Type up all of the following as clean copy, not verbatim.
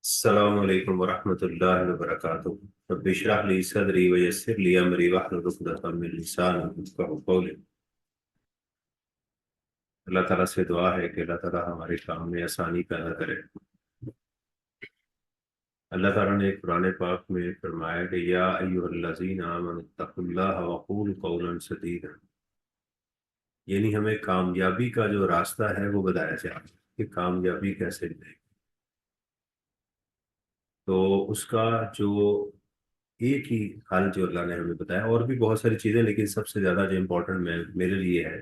अस्सलामु अलैकुम वरहमतुल्लाहि वबरकातुहू। रब्बि इश्रह ली सदरी वयस्सिर ली अमरी वहलुल उक़दतम मिन लिसानी यफ़क़हू क़ौली। अल्लाह ताला से दुआ है कि अल्लाह ताला हमारे काम में आसानी पैदा करे। अल्लाह ताला ने कुरान पाक में फरमाया कि या अय्युहल्लज़ीना आमनुत्तक़ुल्लाह वक़ूलू क़ौलन सदीदा। यानी हमें कामयाबी का जो रास्ता है वो बताया जाए कि कामयाबी कैसे मिलेगी। तो उसका जो एक ही हाल जो अल्लाह ने हमें बताया, और भी बहुत सारी चीजें, लेकिन सबसे ज्यादा जो इम्पोर्टेंट मैं मेरे लिए है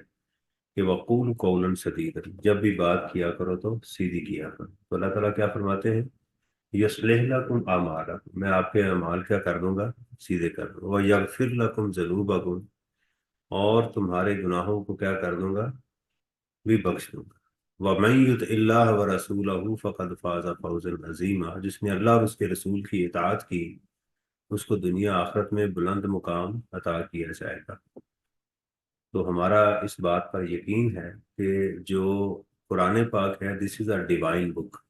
कि वक़ूल कौलन सदीद, जब भी बात किया करो तो सीधी किया करो। तो अल्लाह ताला क्या फरमाते हैं, यस्लिह लकुम आमालकुम, मैं आपके अमाल क्या कर दूंगा, सीधे कर दूंगा। व यगफिर लकुम ज़ुनूबकुम, और तुम्हारे गुनाहों को क्या कर दूंगा, भी बख्श दूंगा। व मन युतिल्लाह व रसूलहू फ़क़द फ़ाज़ फ़ौज़न अज़ीमा, जिसने अल्लाह और उसके रसूल की इताअत की उसको दुनिया आखिरत में बुलंद मुकाम अता किया जाएगा। तो हमारा इस बात पर यकीन है कि जो कुरान पाक है, this is a divine book.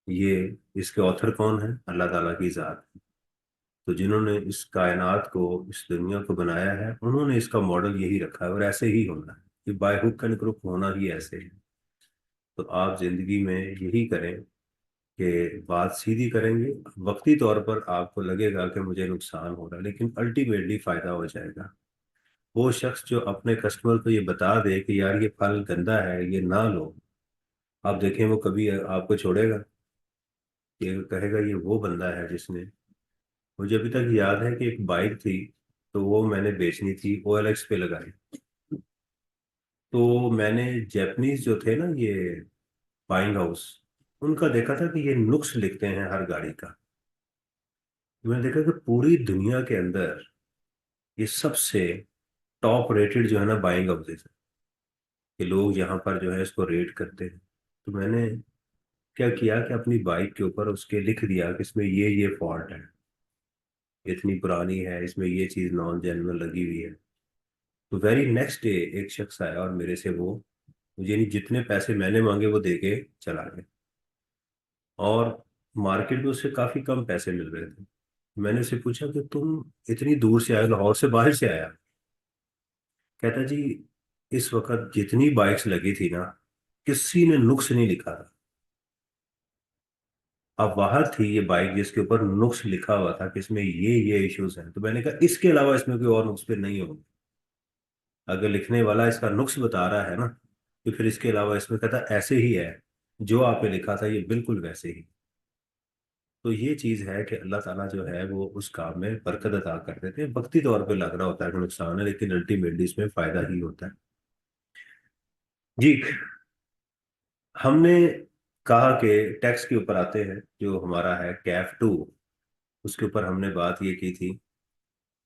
ये इसके ऑथर कौन है, अल्लाह ताला की ज़ात है। तो जिन्होंने इस कायनात को, इस दुनिया को बनाया है, उन्होंने इसका मॉडल यही रखा है और ऐसे ही होना है। कि बाय हुक एंड क्रुक होना ही ऐसे है। तो आप जिंदगी में यही करें कि बात सीधी करेंगे। वक्ती तौर पर आपको लगेगा कि मुझे नुकसान हो रहा है, लेकिन अल्टीमेटली फायदा हो जाएगा। वो शख्स जो अपने कस्टमर को ये बता दे कि यार ये फल गंदा है, ये ना लो, आप देखें वो कभी आपको छोड़ेगा। ये कहेगा ये वो बंदा है जिसने, मुझे अभी तक याद है कि एक बाइक थी, तो वो मैंने बेचनी थी, OLX पे लगाई। तो मैंने जैपनीज जो थे ना, ये बाइंग हाउस, उनका देखा था कि ये नुक्स लिखते हैं हर गाड़ी का। मैंने देखा कि पूरी दुनिया के अंदर ये सबसे टॉप रेटेड जो है ना बाइंग हाउसेज है, कि लोग यहाँ पर जो है इसको रेट करते हैं। तो मैंने क्या किया कि अपनी बाइक के ऊपर उसके लिख दिया कि इसमें ये फॉल्ट है, इतनी पुरानी है, इसमें ये चीज़ नॉन जेन्युइन लगी हुई है। तो वेरी नेक्स्ट डे एक शख्स आया और मेरे से वो, मुझे नहीं, जितने पैसे मैंने मांगे वो दे के चला गया। और मार्केट में उससे काफ़ी कम पैसे मिल रहे थे। मैंने उससे पूछा कि तुम इतनी दूर से आए, लाहौर से बाहर से आया। कहता जी, इस वक्त जितनी बाइक्स लगी थी ना, किसी ने नुक्स नहीं लिखा था। अब बाहर थी ये बाइक जिसके ऊपर नुक्स लिखा हुआ था कि इसमें ये इश्यूज हैं। तो मैंने कहा इसके अलावा इसमें कोई और नुक्स फिर नहीं होगा। अगर लिखने वाला इसका नुक्स बता रहा है ना, तो फिर इसके अलावा इसमें कहता ऐसे ही है, जो आपने लिखा था ये बिल्कुल वैसे ही। तो ये चीज है कि अल्लाह ताला जो है वो उस काम में बरकत अता कर देते हैं। वक्ती तौर पे लग रहा होता है कि नुकसान है, लेकिन अल्टीमेटली इसमें फायदा ही होता है। जी, हमने कहा कि टैक्स के ऊपर आते हैं, जो हमारा है कैफ 2। उसके ऊपर हमने बात ये की थी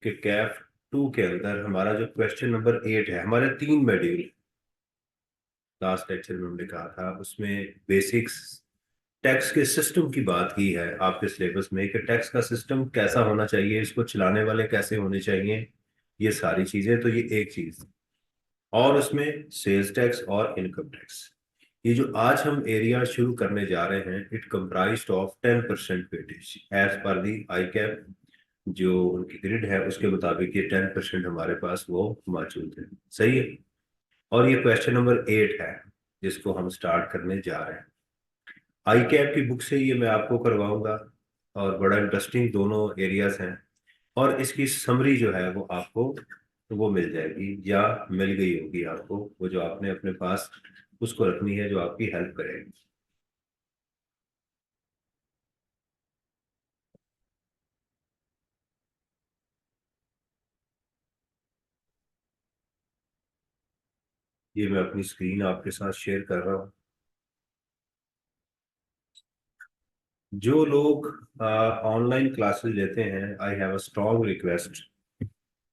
कि कैफ 2 के अंदर हमारा जो क्वेश्चन नंबर 8 है, हमारे 3 मॉड्यूल लास्ट लेक्चर में हमने कहा था, उसमें बेसिक्स टैक्स के सिस्टम की बात की है आपके सिलेबस में, कि टैक्स का सिस्टम कैसा होना चाहिए, इसको चलाने वाले कैसे होने चाहिए, ये सारी चीजें। तो ये एक चीज, और उसमें सेल्स टैक्स और इनकम टैक्स। ये जो आज हम एरिया शुरू करने जा रहे हैं, it comprised of 10% weightage as per the I cap. जो उनकी ग्रिड है उसके मुताबिक ये 10% हमारे पास वो मौजूद है। सही है। और ये क्वेश्चन नंबर 8 है जिसको हम स्टार्ट करने जा रहे हैं। आई कैप की बुक से ये मैं आपको करवाऊंगा, और बड़ा इंटरेस्टिंग दोनों एरियाज हैं। और इसकी समरी जो है वो आपको वो मिल जाएगी, या मिल गई होगी आपको, वो जो आपने अपने पास उसको रखनी है, जो आपकी हेल्प करेगी। ये मैं अपनी स्क्रीन आपके साथ शेयर कर रहा हूँ। जो लोग ऑनलाइन क्लासेस लेते हैं, I have a strong request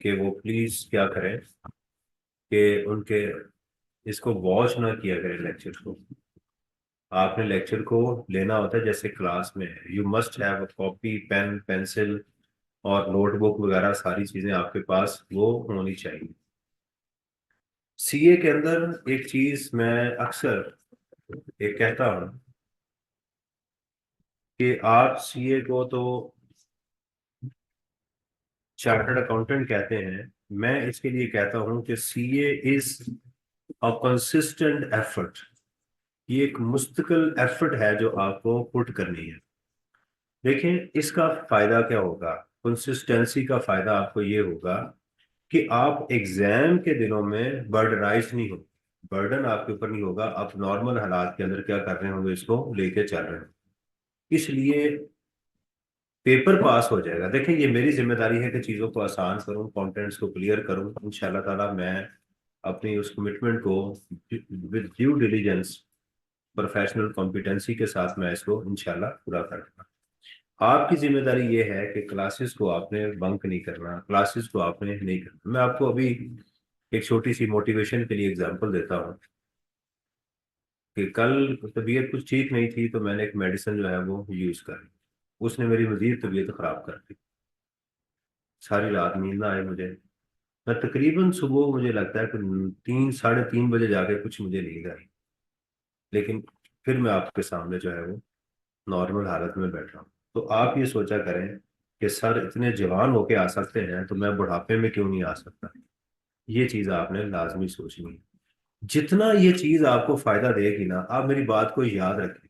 कि वो प्लीज क्या करें कि उनके इसको वॉच ना किया करें लेक्चर को। आपने लेक्चर को लेना होता है जैसे क्लास में, you must have copy, pen, pencil और नोटबुक वगैरह, सारी चीजें आपके पास वो होनी चाहिए। सीए के अंदर एक चीज मैं अक्सर एक कहता हूँ कि आप सीए को तो चार्टर्ड अकाउंटेंट कहते हैं, मैं इसके लिए कहता हूं कि CA is a consistent effort. ये एक मुस्तकिल एफर्ट है जो आपको पुट करनी है। देखें इसका फायदा क्या होगा, कंसिस्टेंसी का फायदा आपको ये होगा कि आप एग्जाम के दिनों में बर्डनाइज नहीं हो, बर्डन आपके ऊपर नहीं होगा, आप नॉर्मल हालात के अंदर क्या कर रहे होंगे, इसको लेके चल रहे हैं। इसलिए पेपर पास हो जाएगा। देखिए ये मेरी जिम्मेदारी है कि चीज़ों को आसान करूं, कंटेंट्स को क्लियर करूं। इंशाल्लाह ताला मैं अपनी उस कमिटमेंट को with due diligence, professional competency के साथ मैं इसको इंशाल्लाह पूरा करूंगा। आपकी जिम्मेदारी ये है कि क्लासेस को आपने बंक नहीं करना, क्लासेस को आपने नहीं करना। मैं आपको अभी एक छोटी सी मोटिवेशन के लिए एग्जांपल देता हूँ कि कल तबीयत कुछ ठीक नहीं थी तो मैंने एक मेडिसिन जो है वो यूज करी, उसने मेरी मजीद तबीयत खराब कर दी। सारी रात नींद ना आए मुझे। मैं तकरीबन सुबह, मुझे लगता है कि 3 साढ़े 3 बजे जाके कुछ मुझे नींद आई। लेकिन फिर मैं आपके सामने जो है वो नॉर्मल हालत में बैठ रहा हूँ। तो आप ये सोचा करें कि सर इतने जवान होके आ सकते हैं तो मैं बुढ़ापे में क्यों नहीं आ सकता। ये चीज़ आपने लाजमी सोचनी है। जितना ये चीज़ आपको फायदा देगी ना, आप मेरी बात को याद रखें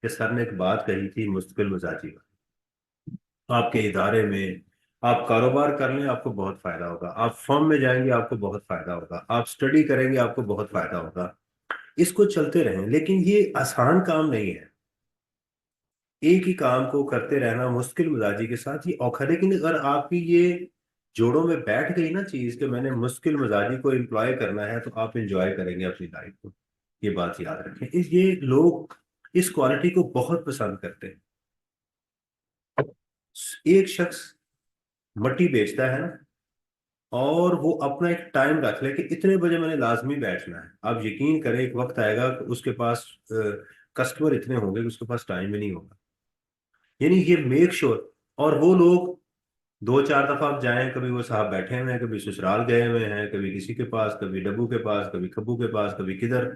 कि सर ने एक बात कही थी मुस्तकिल मिजाजी का। आपके इदारे में आप कारोबार कर लें आपको बहुत फायदा होगा, आप फर्म में जाएंगे आपको बहुत फायदा होगा, आप स्टडी करेंगे आपको बहुत फायदा होगा। इसको चलते रहें, लेकिन ये आसान काम नहीं है। एक ही काम को करते रहना मुश्किल मिजाजी के साथ ये औखा। लेकिन अगर आपकी ये जोड़ों में बैठ गई ना चीज कि मैंने मुश्किल मिजाजी को एम्प्लॉय करना है, तो आप इंजॉय करेंगे अपनी लाइफ को। ये बात याद रखें, ये लोग इस क्वालिटी को बहुत पसंद करते हैं। एक शख्स मट्टी बेचता है ना, और वो अपना एक टाइम रख ले कि इतने बजे मैंने लाजमी बैठना है। आप यकीन करें एक वक्त आएगा कि उसके पास कस्टमर इतने होंगे कि उसके पास टाइम ही नहीं होगा। यानी ये मेक श्योर। और वो लोग 2 4 दफा आप जाएं, कभी वो साहब बैठे हुए हैं, कभी ससुराल गए हुए हैं, कभी किसी के पास, कभी डब्बू के पास, कभी खब्बू के पास, कभी किधर।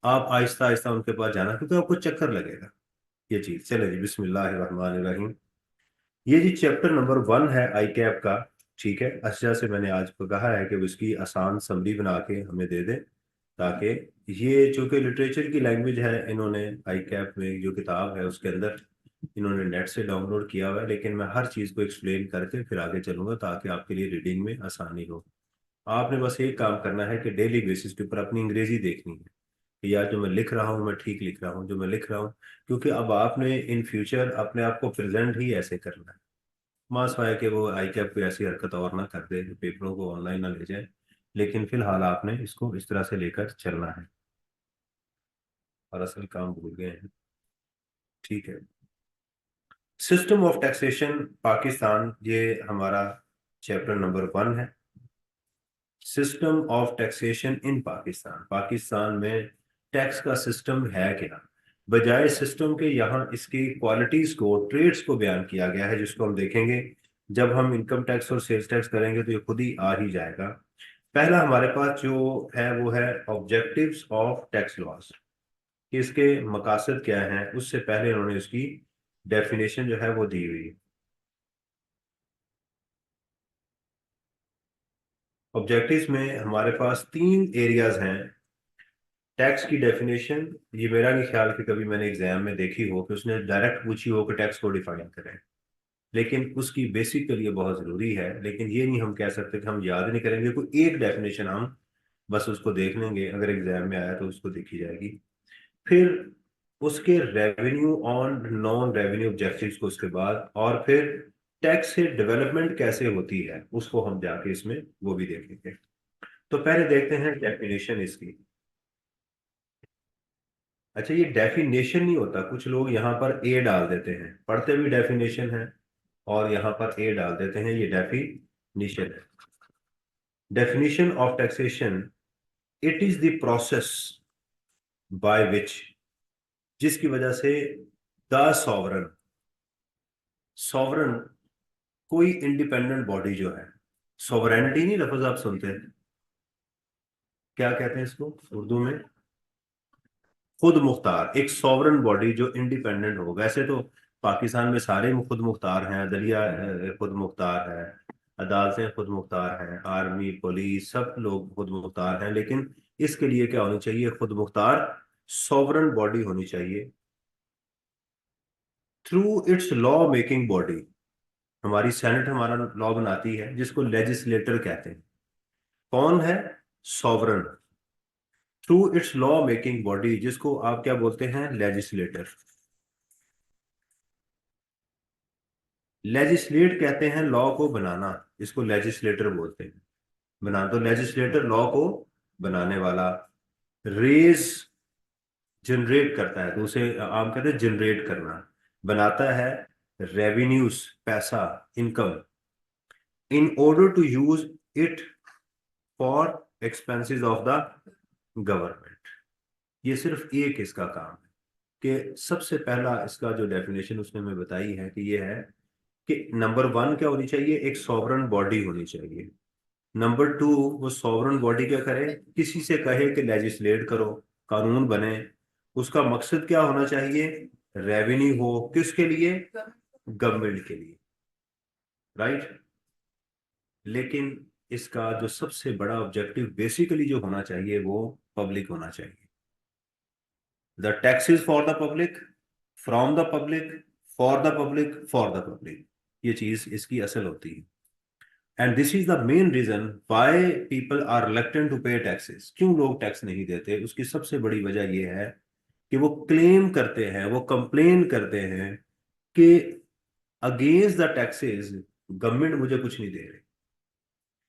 आप आहिस्ता आहिस्ता उनके पास जाना, क्योंकि आपको चक्कर लगेगा। ये चीज चले जी, बिस्मिल्लाहिर्रहमानिर्रहीम। ये जी चैप्टर नंबर 1 है आई कैप का। ठीक है, अच्छा से मैंने आज को कहा है कि वो इसकी आसान समरी बना के हमें दे दें, ताकि ये चूंकि लिटरेचर की लैंग्वेज है, इन्होंने आई कैप में जो किताब है उसके अंदर इन्होंने नेट से डाउनलोड किया हुआ है, लेकिन मैं हर चीज़ को एक्सप्लेन करके फिर आगे चलूंगा ताकि आपके लिए रीडिंग में आसानी हो। आपने बस एक काम करना है कि डेली बेसिस के ऊपर अपनी अंग्रेजी देखनी है कि यार जो मैं लिख रहा हूँ मैं ठीक लिख रहा हूँ जो मैं लिख रहा हूँ। क्योंकि अब आपने इन फ्यूचर अपने आप को प्रेजेंट ही ऐसे करना है। मास है कि वो आई कैप कोई ऐसी हरकत और ना कर दे, पेपरों को ऑनलाइन ना ले जाए। लेकिन फिलहाल आपने इसको इस तरह से लेकर चलना है। और असल काम भूल गए हैं। ठीक है, सिस्टम ऑफ टैक्सेशन पाकिस्तान, ये हमारा चैप्टर नंबर 1 है। System of taxation in Pakistan, Pakistan में टैक्स का सिस्टम है क्या। बजाय सिस्टम के यहाँ इसकी क्वालिटीज को, ट्रेड्स को बयान किया गया है, जिसको हम देखेंगे जब हम इनकम टैक्स और सेल्स टैक्स करेंगे तो ये खुद ही आ ही जाएगा। पहला हमारे पास जो है वो है ऑब्जेक्टिव्स ऑफ टैक्स लॉस, कि इसके मकासद क्या हैं। उससे पहले उन्होंने इसकी डेफिनेशन जो है वो दी हुई है। ऑब्जेक्टिव्स में हमारे पास 3 एरियाज हैं। टैक्स की डेफिनेशन, ये मेरा नहीं ख्याल कि कभी मैंने एग्जाम में देखी हो कि उसने डायरेक्ट पूछी हो कि टैक्स को डिफाइन करें। लेकिन उसकी बेसिकली ये बहुत ज़रूरी है। लेकिन ये नहीं हम कह सकते कि हम याद नहीं करेंगे, कोई एक डेफिनेशन हम बस उसको देख लेंगे, अगर एग्जाम में आया तो उसको देखी जाएगी। फिर उसके revenue on non revenue objectives को उसके बाद, और फिर टैक्स से डेवलपमेंट कैसे होती है उसको हम जाके इसमें वो भी देखेंगे। तो पहले देखते हैं डेफिनेशन इसकी। अच्छा, ये डेफिनेशन नहीं होता, कुछ लोग यहाँ पर ए डाल देते हैं, पढ़ते भी डेफिनेशन है और यहाँ पर ए डाल देते हैं, ये डेफिनेशन है। Definition of taxation, it is the process by which, जिसकी वजह से द सॉवरन, सॉवरन कोई इंडिपेंडेंट बॉडी जो है, सॉवरेनिटी नहीं लफ्ज आप सुनते हैं, क्या कहते हैं इसको उर्दू में, खुद मुख्तार, एक सॉवरन बॉडी जो इंडिपेंडेंट हो। वैसे तो पाकिस्तान में सारे खुद मुख्तार हैं, दलिया खुद मुख्तार है, अदालतें खुद मुख्तार हैं, आर्मी पुलिस सब लोग खुद मुख्तार हैं, लेकिन इसके लिए क्या होनी चाहिए? खुद मुख्तार सॉवरन बॉडी होनी चाहिए through it's law making body. हमारी सेनेट हमारा लॉ बनाती है जिसको लेजिस्लेटर कहते हैं। कौन है? Sovereign. Through it's law making body, जिसको आप क्या बोलते हैं? लेजिस्लेटर। लेजिस्लेट कहते हैं लॉ को बनाना, इसको लेजिस्लेटर बोलते हैं। बना तो लेजिस्लेटर लॉ को बनाने वाला। रेज जनरेट करता है, दूसरे आम कहते हैं जनरेट करना। बनाता है रेवेन्यूज, पैसा, income, in order to use it for expenses of the government. ये सिर्फ एक इसका काम है कि सबसे पहला इसका जो डेफिनेशन उसने हमें बताई है कि ये है कि नंबर वन क्या होनी चाहिए? एक सॉवरन बॉडी होनी चाहिए। नंबर टू, वो सॉवरन बॉडी क्या करे? किसी से कहे कि लेजिस्लेट करो, कानून बने। उसका मकसद क्या होना चाहिए? रेवेन्यू हो। किसके लिए? गवर्नमेंट के लिए, राइट। लेकिन इसका जो सबसे बड़ा ऑब्जेक्टिव बेसिकली जो होना चाहिए वो पब्लिक होना चाहिए। The taxes for the public, from the public, for the public, for the public. ये चीज इसकी असल होती है। And this is the main reason why people are reluctant to pay taxes. क्यों लोग टैक्स नहीं देते? उसकी सबसे बड़ी वजह यह है कि वो क्लेम करते हैं, वो कंप्लेन करते हैं कि अगेंस्ट द टैक्सेस गवर्नमेंट मुझे कुछ नहीं दे रही।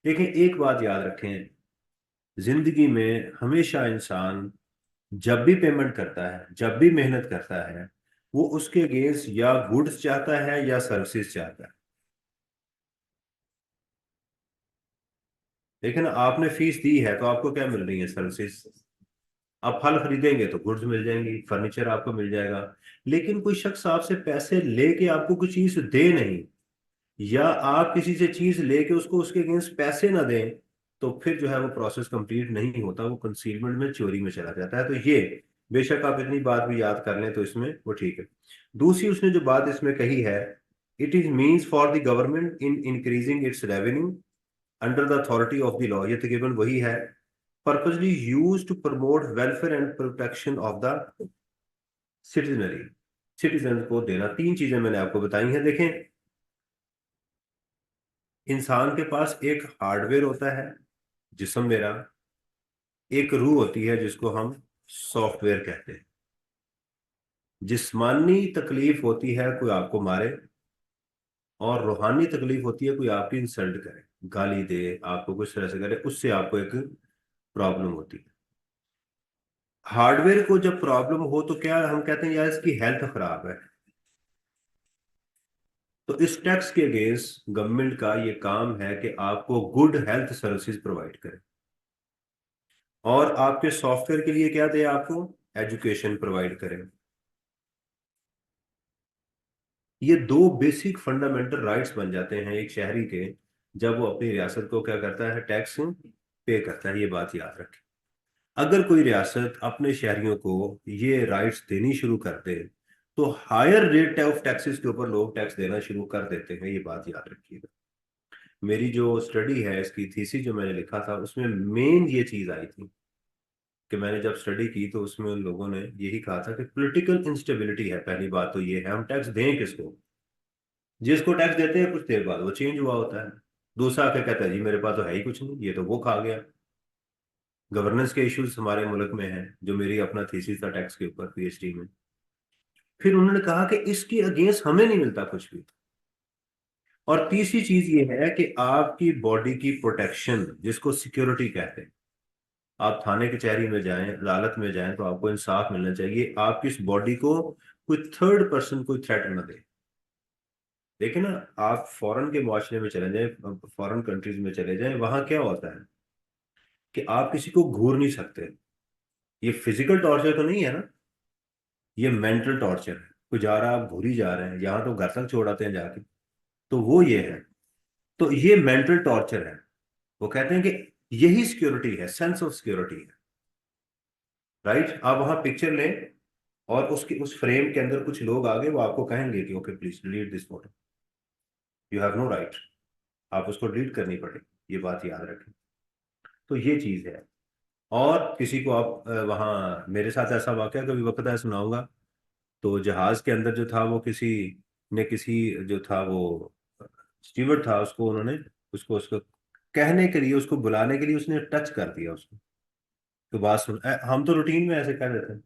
लेकिन एक बात याद रखें, जिंदगी में हमेशा इंसान जब भी पेमेंट करता है, जब भी मेहनत करता है, वो उसके अगेंस्ट या गुड्स चाहता है या सर्विसेज चाहता है। लेकिन आपने फीस दी है तो आपको क्या मिल रही है? सर्विसेज। आप फल खरीदेंगे तो गुड्स मिल जाएंगी, फर्नीचर आपको मिल जाएगा। लेकिन कोई शख्स आपसे पैसे लेके आपको कुछ चीज दे नहीं, या आप किसी से चीज लेके उसको उसके अगेंस्ट पैसे ना दें, तो फिर जो है वो प्रोसेस कंप्लीट नहीं होता, वो कंसीलमेंट में, चोरी में चला जाता है। तो ये बेशक आप इतनी बात भी याद कर लें तो इसमें वो ठीक है। दूसरी उसने जो बात इसमें कही है, it is means for the government in increasing its revenue under the authority of the law. ये तकरीबन वही है। Purposely use to promote welfare and protection of the citizenry. Citizen को देना। तीन चीजें मैंने आपको बताई हैं। देखें, इंसान के पास एक हार्डवेयर होता है, जिस्म मेरा। एक रूह होती है जिसको हम सॉफ्टवेयर कहते हैं। जिस्मानी तकलीफ होती है कोई आपको मारे, और रूहानी तकलीफ होती है कोई आपकी इंसल्ट करे, गाली दे, आपको कुछ तरह से करे, उससे आपको एक प्रॉब्लम होती है। हार्डवेयर को जब प्रॉब्लम हो तो क्या हम कहते हैं? यार इसकी हेल्थ खराब है। तो इस टैक्स के अगेंस्ट गवर्नमेंट का ये काम है कि आपको गुड हेल्थ सर्विसेज प्रोवाइड करे, और आपके सॉफ्टवेयर के लिए क्या दे? आपको एजुकेशन प्रोवाइड करें। ये दो बेसिक फंडामेंटल राइट्स बन जाते हैं एक शहरी के, जब वो अपनी रियासत को क्या करता है? टैक्स पे करता है। ये बात याद रखें। अगर कोई रियासत अपने शहरियों को ये राइट्स देनी शुरू कर दे, तो हायर रेट ऑफ टैक्सेस के ऊपर लोग टैक्स देना शुरू कर देते हैं। ये बात याद रखिएगा। मेरी जो स्टडी है, इसकी थीसिस जो मैंने लिखा था, उसमें मेन ये चीज आई थी कि मैंने जब स्टडी की तो उसमें उन लोगों ने यही कहा था कि पॉलिटिकल इंस्टेबिलिटी है। पहली बात तो ये है, हम टैक्स दें किसको? जिसको टैक्स देते हैं कुछ देर बाद वो चेंज हुआ होता है। दूसरा क्या कहता है? जी मेरे पास तो है ही कुछ नहीं, ये तो वो खा गया। गवर्नेंस के इश्यूज हमारे मुल्क में हैं, जो मेरी अपना थीसिस था टैक्स के ऊपर पीएचडी में। फिर उन्होंने कहा कि इसके अगेंस्ट हमें नहीं मिलता कुछ भी। और तीसरी चीज ये है कि आपकी बॉडी की प्रोटेक्शन, जिसको सिक्योरिटी कहते हैं। आप थाने कचहरी में जाएं, अदालत में जाएं, तो आपको इंसाफ मिलना चाहिए। आपकी इस बॉडी को कोई थर्ड पर्सन कोई थ्रेट न दे। देखिए ना, आप फॉरेन के मुआशरे में चले जाएं, फॉरेन कंट्रीज में चले जाएं, वहां क्या होता है कि आप किसी को घूर नहीं सकते। ये फिजिकल टॉर्चर तो नहीं है ना, ये मेंटल टॉर्चर है। कोई जा रहा है, आप घूरी जा रहे हैं, यहाँ तो घर तक छोड़ाते हैं जाके। तो वो ये है। तो ये मेंटल टॉर्चर है। वो कहते हैं कि यही सिक्योरिटी है, सेंस ऑफ सिक्योरिटी है, राइट। आप वहां पिक्चर लें, और उसके उस फ्रेम के अंदर कुछ लोग आगे वो आपको कहेंगे कि okay please delete this photo, you have no right, आप उसको डिलीट करनी पड़ेगी, ये बात याद रखें। तो ये चीज है। और किसी को आप वहाँ, मेरे साथ ऐसा वाकया कभी वक्त है सुनाऊंगा। तो जहाज के अंदर जो था वो किसी ने, किसी जो था वो स्टीवर्ड था, उसको उन्होंने, उसको उसको कहने के लिए, उसको बुलाने के लिए उसने टच कर दिया उसको। तो बात सुन, हम तो रूटीन में ऐसे कह देते हैं,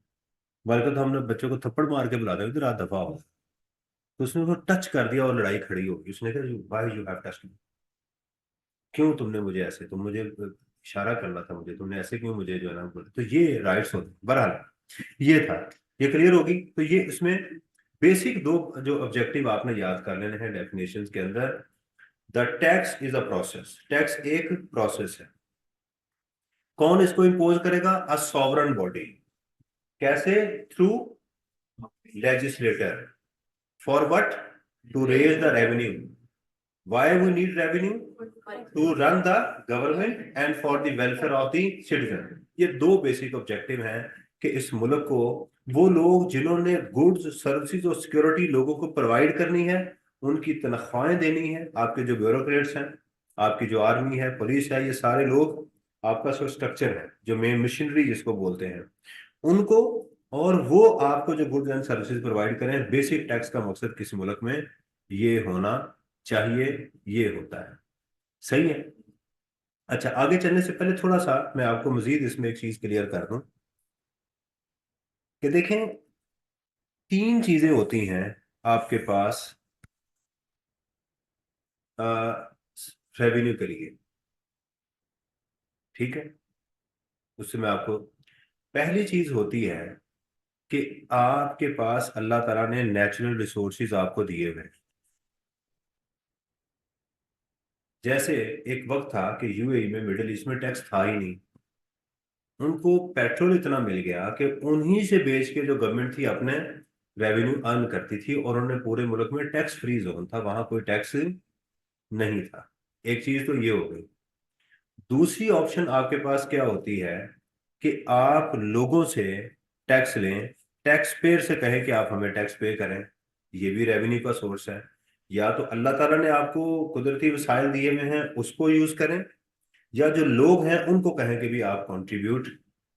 बल्कि तो हमने बच्चों को थप्पड़ मार के बुलाते हैं, इधर आ दफा हो। तो उसने उसको टच कर दिया और लड़ाई खड़ी हो गई। उसने कहा वाई यू हैव टच, क्यों तुमने मुझे ऐसे, तुम मुझे इशारा करना था मुझे, तुमने ऐसे क्यों मुझे जो है ना बोला। तो ये राइट्स होते हैं। बहरहाल ये था, ये क्लियर होगी। तो ये इसमें बेसिक दो जो ऑब्जेक्टिव आपने याद कर लेने हैं डेफिनेशंस के अंदर। The tax is a process, tax एक प्रोसेस है। कौन इसको इम्पोज करेगा? A sovereign body. कैसे? Through legislator. For what? To raise the revenue. Why we need revenue? To run the government and for the welfare of the citizen. ये दो basic objective हैं कि इस मुल्क को, वो लोग जिन्होंने गुड्स सर्विसेज और सिक्योरिटी लोगों को प्रोवाइड करनी है, उनकी तनख्वाहें देनी है। आपके जो ब्यूरोक्रेट्स हैं, आपकी जो आर्मी है, पुलिस है, ये सारे लोग आपका जो स्ट्रक्चर है, जो मेन मशीनरी जिसको बोलते हैं, उनको, और वो आपको जो गुड्स एंड सर्विसेज प्रोवाइड करें। बेसिक टैक्स का मकसद किसी मुल्क में ये होना चाहिए, ये होता है। सही है। अच्छा, आगे चलने से पहले थोड़ा सा मैं आपको मजीद इसमें एक चीज क्लियर कर दूं कि देखें, तीन चीजें होती हैं आपके पास रेवेन्यू के लिए। ठीक है, उससे मैं आपको, पहली चीज होती है कि आपके पास अल्लाह ताला ने नेचुरल रिसोर्सेज आपको दिए हुए हैं। जैसे एक वक्त था कि यूएई में, मिडिल ईस्ट में टैक्स था ही नहीं। उनको पेट्रोल इतना मिल गया कि उन्हीं से बेच के जो गवर्नमेंट थी अपने रेवेन्यू अर्न करती थी, और उन्होंने पूरे मुल्क में टैक्स फ्री जोन था, वहां कोई टैक्स नहीं था। एक चीज तो ये हो गई। दूसरी ऑप्शन आपके पास क्या होती है कि आप लोगों से टैक्स लें, टैक्स पेयर से कहें कि आप हमें टैक्स पे करें। ये भी रेवेन्यू का सोर्स है। या तो अल्लाह ताला ने आपको कुदरती वसाइल दिए हुए हैं, उसको यूज करें, या जो लोग हैं उनको कहें कि भी आप कंट्रीब्यूट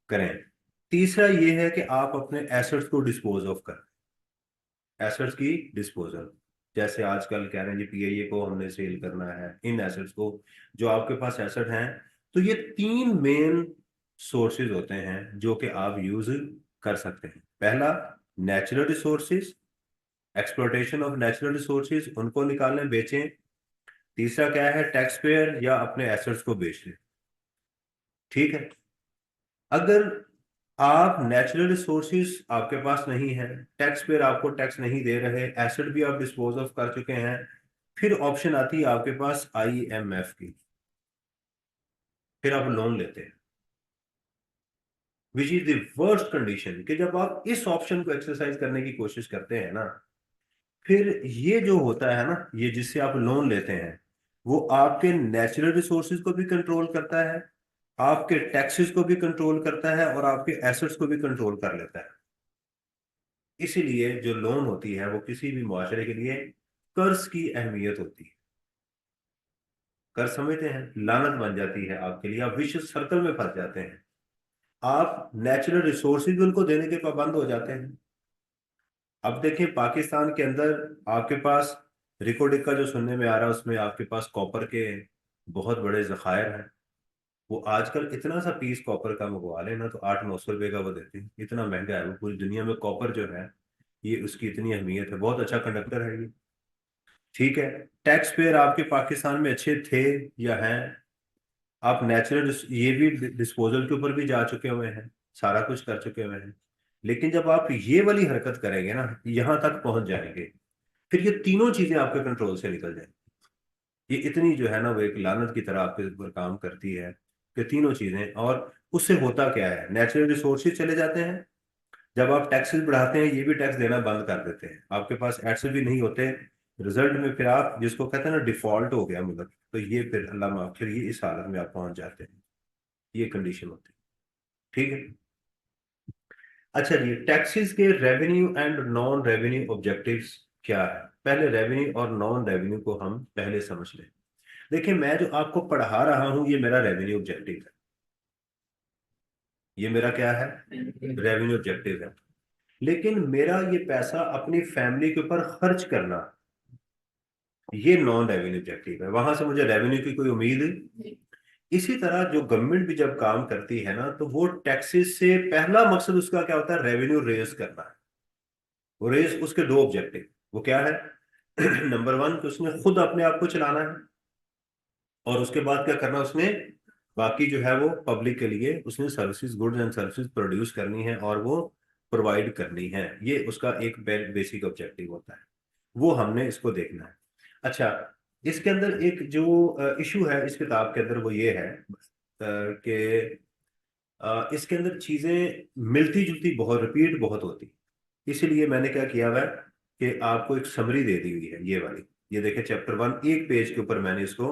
करें। तीसरा ये है कि आप अपने एसेट्स को डिस्पोज ऑफ करें, एसेट्स की डिस्पोजल। जैसे आजकल कह रहे हैं जी पीआईए को हमने सेल करना है, इन एसेट्स को, जो आपके पास एसेट हैं। तो ये तीन मेन सोर्सेज होते हैं जो कि आप यूज कर सकते हैं। पहला, natural resources, exploitation of natural resources, उनको निकालें, बेचें। तीसरा क्या है? टैक्स पेयर या अपने एसेट्स को बेच लें। ठीक है। अगर आप नेचुरल रिसोर्सेज आपके पास नहीं है, टैक्स पेयर आपको टैक्स नहीं दे रहे, एसेट भी आप डिस्पोज ऑफ कर चुके हैं, फिर ऑप्शन आती है आपके पास आईएमएफ की। फिर आप लोन लेते हैं, which is the worst condition, कि जब आप इस ऑप्शन को एक्सरसाइज करने की कोशिश करते हैं ना, फिर ये जो होता है ना, ये जिससे आप लोन लेते हैं, वो आपके नेचुरल रिसोर्सेज को भी कंट्रोल करता है, आपके टैक्सेस को भी कंट्रोल करता है, और आपके एसेट्स को भी कंट्रोल कर लेता है। इसीलिए जो लोन होती है वो किसी भी मुआशरे के लिए कर्ज की अहमियत होती है। कर्ज समझते हैं, लानत बन जाती है आपके लिए, आप विशिष्ट सर्कल में फंस जाते हैं। आप नेचुरल रिसोर्सेज भी उनको देने के पाबंद हो जाते हैं। अब देखिए, पाकिस्तान के अंदर आपके पास रिकोडिक का जो सुनने में आ रहा है, उसमें आपके पास कॉपर के बहुत बड़े जखायर हैं। वो आजकल इतना सा पीस कॉपर का मंगवा लेना तो 800-900 रुपए का वो देते हैं। इतना महंगा है वो, पूरी दुनिया में कॉपर जो है, ये उसकी इतनी अहमियत है, बहुत अच्छा कंडक्टर है ये। ठीक है। टैक्स पेयर आपके पाकिस्तान में अच्छे थे या हैं। आप नेचुरल, ये भी डिस्पोजल के ऊपर भी जा चुके हुए हैं, सारा कुछ कर चुके हुए हैं। लेकिन जब आप ये वाली हरकत करेंगे ना, यहां तक पहुंच जाएंगे, फिर ये तीनों चीजें आपके कंट्रोल से निकल जाएंगी। ये इतनी जो है ना, वो एक लानत की तरह आपके ऊपर काम करती है कि तीनों चीजें। और उससे होता क्या है? नेचुरल रिसोर्सेज चले जाते हैं। जब आप टैक्सेस बढ़ाते हैं, ये भी टैक्स देना बंद कर देते हैं, आपके पास एसेट भी नहीं होते। रिजल्ट में फिर आप जिसको कहते हैं ना, डिफॉल्ट हो गया मुल्क, तो ये फिर अल्लाह माफ, फिर ये इस हालत में आप पहुंच जाते हैं। ये कंडीशन होती है। ठीक है। अच्छा जी, टैक्सेस के revenue and non revenue objectives क्या है? पहले रेवेन्यू और नॉन रेवेन्यू को हम पहले समझ लें। देखिए, मैं जो आपको पढ़ा रहा हूं ये मेरा रेवेन्यू ऑब्जेक्टिव है। ये मेरा क्या है? रेवेन्यू ऑब्जेक्टिव है। लेकिन मेरा ये पैसा अपनी फैमिली के ऊपर खर्च करना, ये नॉन रेवेन्यू ऑब्जेक्टिव है। वहां से मुझे रेवेन्यू की कोई उम्मीद। इसी तरह जो गवर्नमेंट भी जब काम करती है ना, तो वो टैक्सेस से पहला मकसद उसका क्या होता है? रेवेन्यू रेज करना है। वो रेज, उसके दो ऑब्जेक्टिव, वो क्या है? नंबर वन, कि उसने खुद अपने आप को चलाना है, और उसके बाद क्या करना उसने? बाकी जो है वो पब्लिक के लिए उसने services, goods and services produce करनी है और वो प्रोवाइड करनी है। ये उसका एक बेसिक ऑब्जेक्टिव होता है। वो हमने इसको देखना है। अच्छा, इसके अंदर एक जो इशू है इस किताब के अंदर, वो ये है कि इसके अंदर चीजें मिलती जुलती बहुत, रिपीट बहुत होती। इसीलिए मैंने क्या किया हुआ है कि आपको एक समरी दे दी हुई है, ये वाली। ये देखें, चैप्टर वन, एक पेज के ऊपर मैंने इसको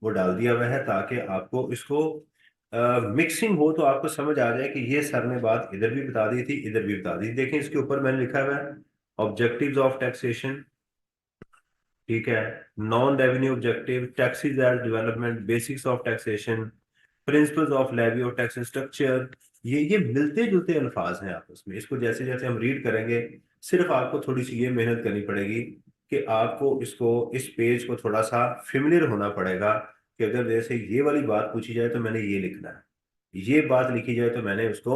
वो डाल दिया हुआ है, ताकि आपको इसको मिक्सिंग हो तो आपको समझ आ जाए कि ये सर ने बात इधर भी बता दी थी, इधर भी बता दी थी। देखें, इसके ऊपर मैंने लिखा हुआ है ऑब्जेक्टिव्स ऑफ टैक्सेशन, ठीक है, non revenue objective, taxes as development, basics of taxation, principles of levy और टैक्स स्ट्रक्चर। ये मिलते जुलते अल्फाज हैं आपस में। इसको जैसे जैसे हम रीड करेंगे, सिर्फ आपको थोड़ी सी ये मेहनत करनी पड़ेगी कि आपको इसको, इस पेज को थोड़ा सा फेमिलियर होना पड़ेगा, कि अगर जैसे ये वाली बात पूछी जाए तो मैंने ये लिखना है, ये बात लिखी जाए तो मैंने उसको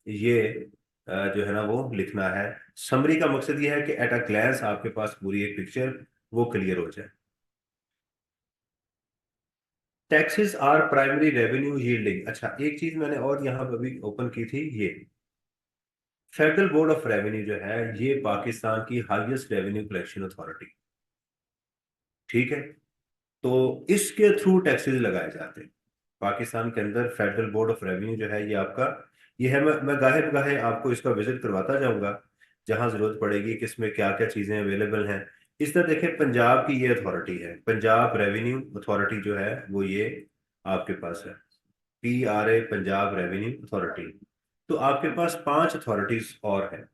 ये जो है ना वो लिखना है। समरी का मकसद ये है कि एट अ ग्लैंस आपके पास पूरी एक पिक्चर वो क्लियर हो जाए। Taxes are primary revenue yielding. अच्छा, एक चीज मैंने और यहाँ पर भी ओपन की थी, ये फेडरल बोर्ड ऑफ रेवेन्यू जो है, ये पाकिस्तान की हाईएस्ट रेवेन्यू कलेक्शन अथॉरिटी, ठीक है। तो इसके थ्रू टैक्सेस लगाए जाते हैं पाकिस्तान के अंदर। फेडरल बोर्ड ऑफ रेवेन्यू जो है ये आपका, ये है। मैं गाहे बगाहे आपको इसका विजिट करवाता जाऊंगा जहां जरूरत पड़ेगी कि इसमें क्या क्या चीजें अवेलेबल हैं। इस तरह देखें, पंजाब की ये अथॉरिटी है, पंजाब रेवेन्यू अथॉरिटी जो है वो ये आपके पास है, PRA, पंजाब रेवेन्यू अथॉरिटी। तो आपके पास पांच अथॉरिटीज और हैं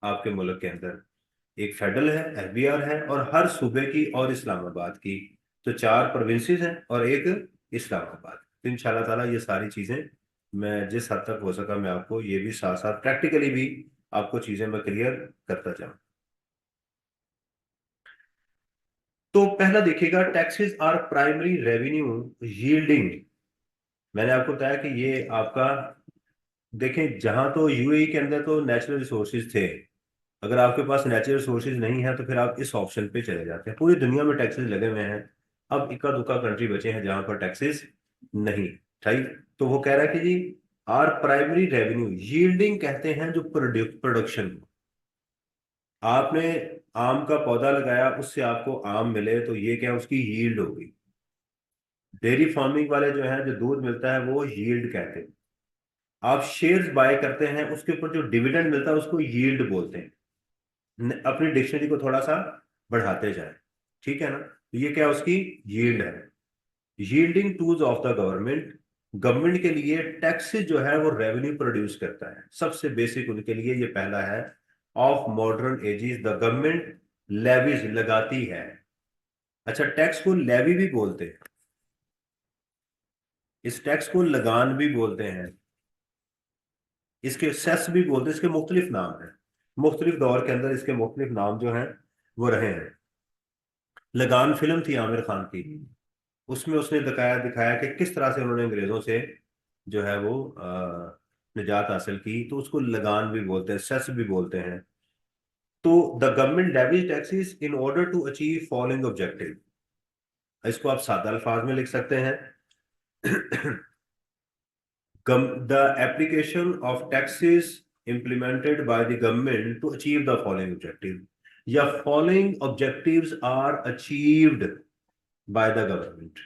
आपके मुल्क के अंदर। एक फेडरल है, FBR है, और हर सूबे की और इस्लामाबाद की। तो चार प्रोविंसेस हैं और एक इस्लामाबाद। तो इंशाल्लाह ताला ये सारी चीजें मैं जिस हद तक हो सका मैं आपको ये भी साथ साथ प्रैक्टिकली भी आपको चीजें मैं क्लियर करता जाऊं। तो पहला देखिएगा, taxes are primary revenue yielding. मैंने आपको बताया कि ये आपका, देखें, जहां तो UAE के अंदर तो नेचुरल रिसोर्सेज थे। अगर आपके पास नेचुरल रिसोर्सेज नहीं है तो फिर आप इस ऑप्शन पे चले जाते हैं। पूरी दुनिया में टैक्सेस लगे हुए हैं। अब इक्का दुक्का कंट्री बचे हैं जहां पर टैक्सेस नहीं। ठीक। तो वो कह रहा है कि जी, आर प्राइमरी रेवेन्यू यील्डिंग कहते हैं जो प्रोडक्शन। आपने आम का पौधा लगाया, उससे आपको आम मिले, तो ये क्या, उसकी यील्ड होगी। डेयरी फार्मिंग वाले जो है, जो दूध मिलता है, वो यील्ड कहते हैं। आप शेयर्स बाय करते हैं, उसके ऊपर जो डिविडेंड मिलता है उसको यील्ड बोलते हैं। अपनी डिक्शनरी को थोड़ा सा बढ़ाते जाए, ठीक है ना। तो ये क्या, उसकी यील्ड है। Yielding tools of the government, government के लिए टैक्सेस जो है वो रेवेन्यू प्रोड्यूस करता है। सबसे बेसिक उनके लिए ये पहला है, of modern ages the government levies, लगाती है। अच्छा, टैक्स को लेवी भी बोलते हैं, इस टैक्स को लगान भी बोलते हैं, इसके सेस भी बोलते हैं। इसके मुख्तलिफ नाम हैं, मुख्तलिफ दौर के अंदर इसके मुख्तलिफ नाम जो हैं वो रहे हैं। लगान फिल्म थी आमिर खान की, उसमें उसने दिखाया दिखाया कि किस तरह से उन्होंने अंग्रेजों से जो है वो निजात हासिल की। तो उसको लगान भी बोलते हैं, सेस भी बोलते हैं। तो the government levies taxes in order to achieve following objective. इसको आप सादा अल्फाज में लिख सकते हैं। The application of taxes implemented by the government to achieve the following objective, या following objectives are achieved by the government।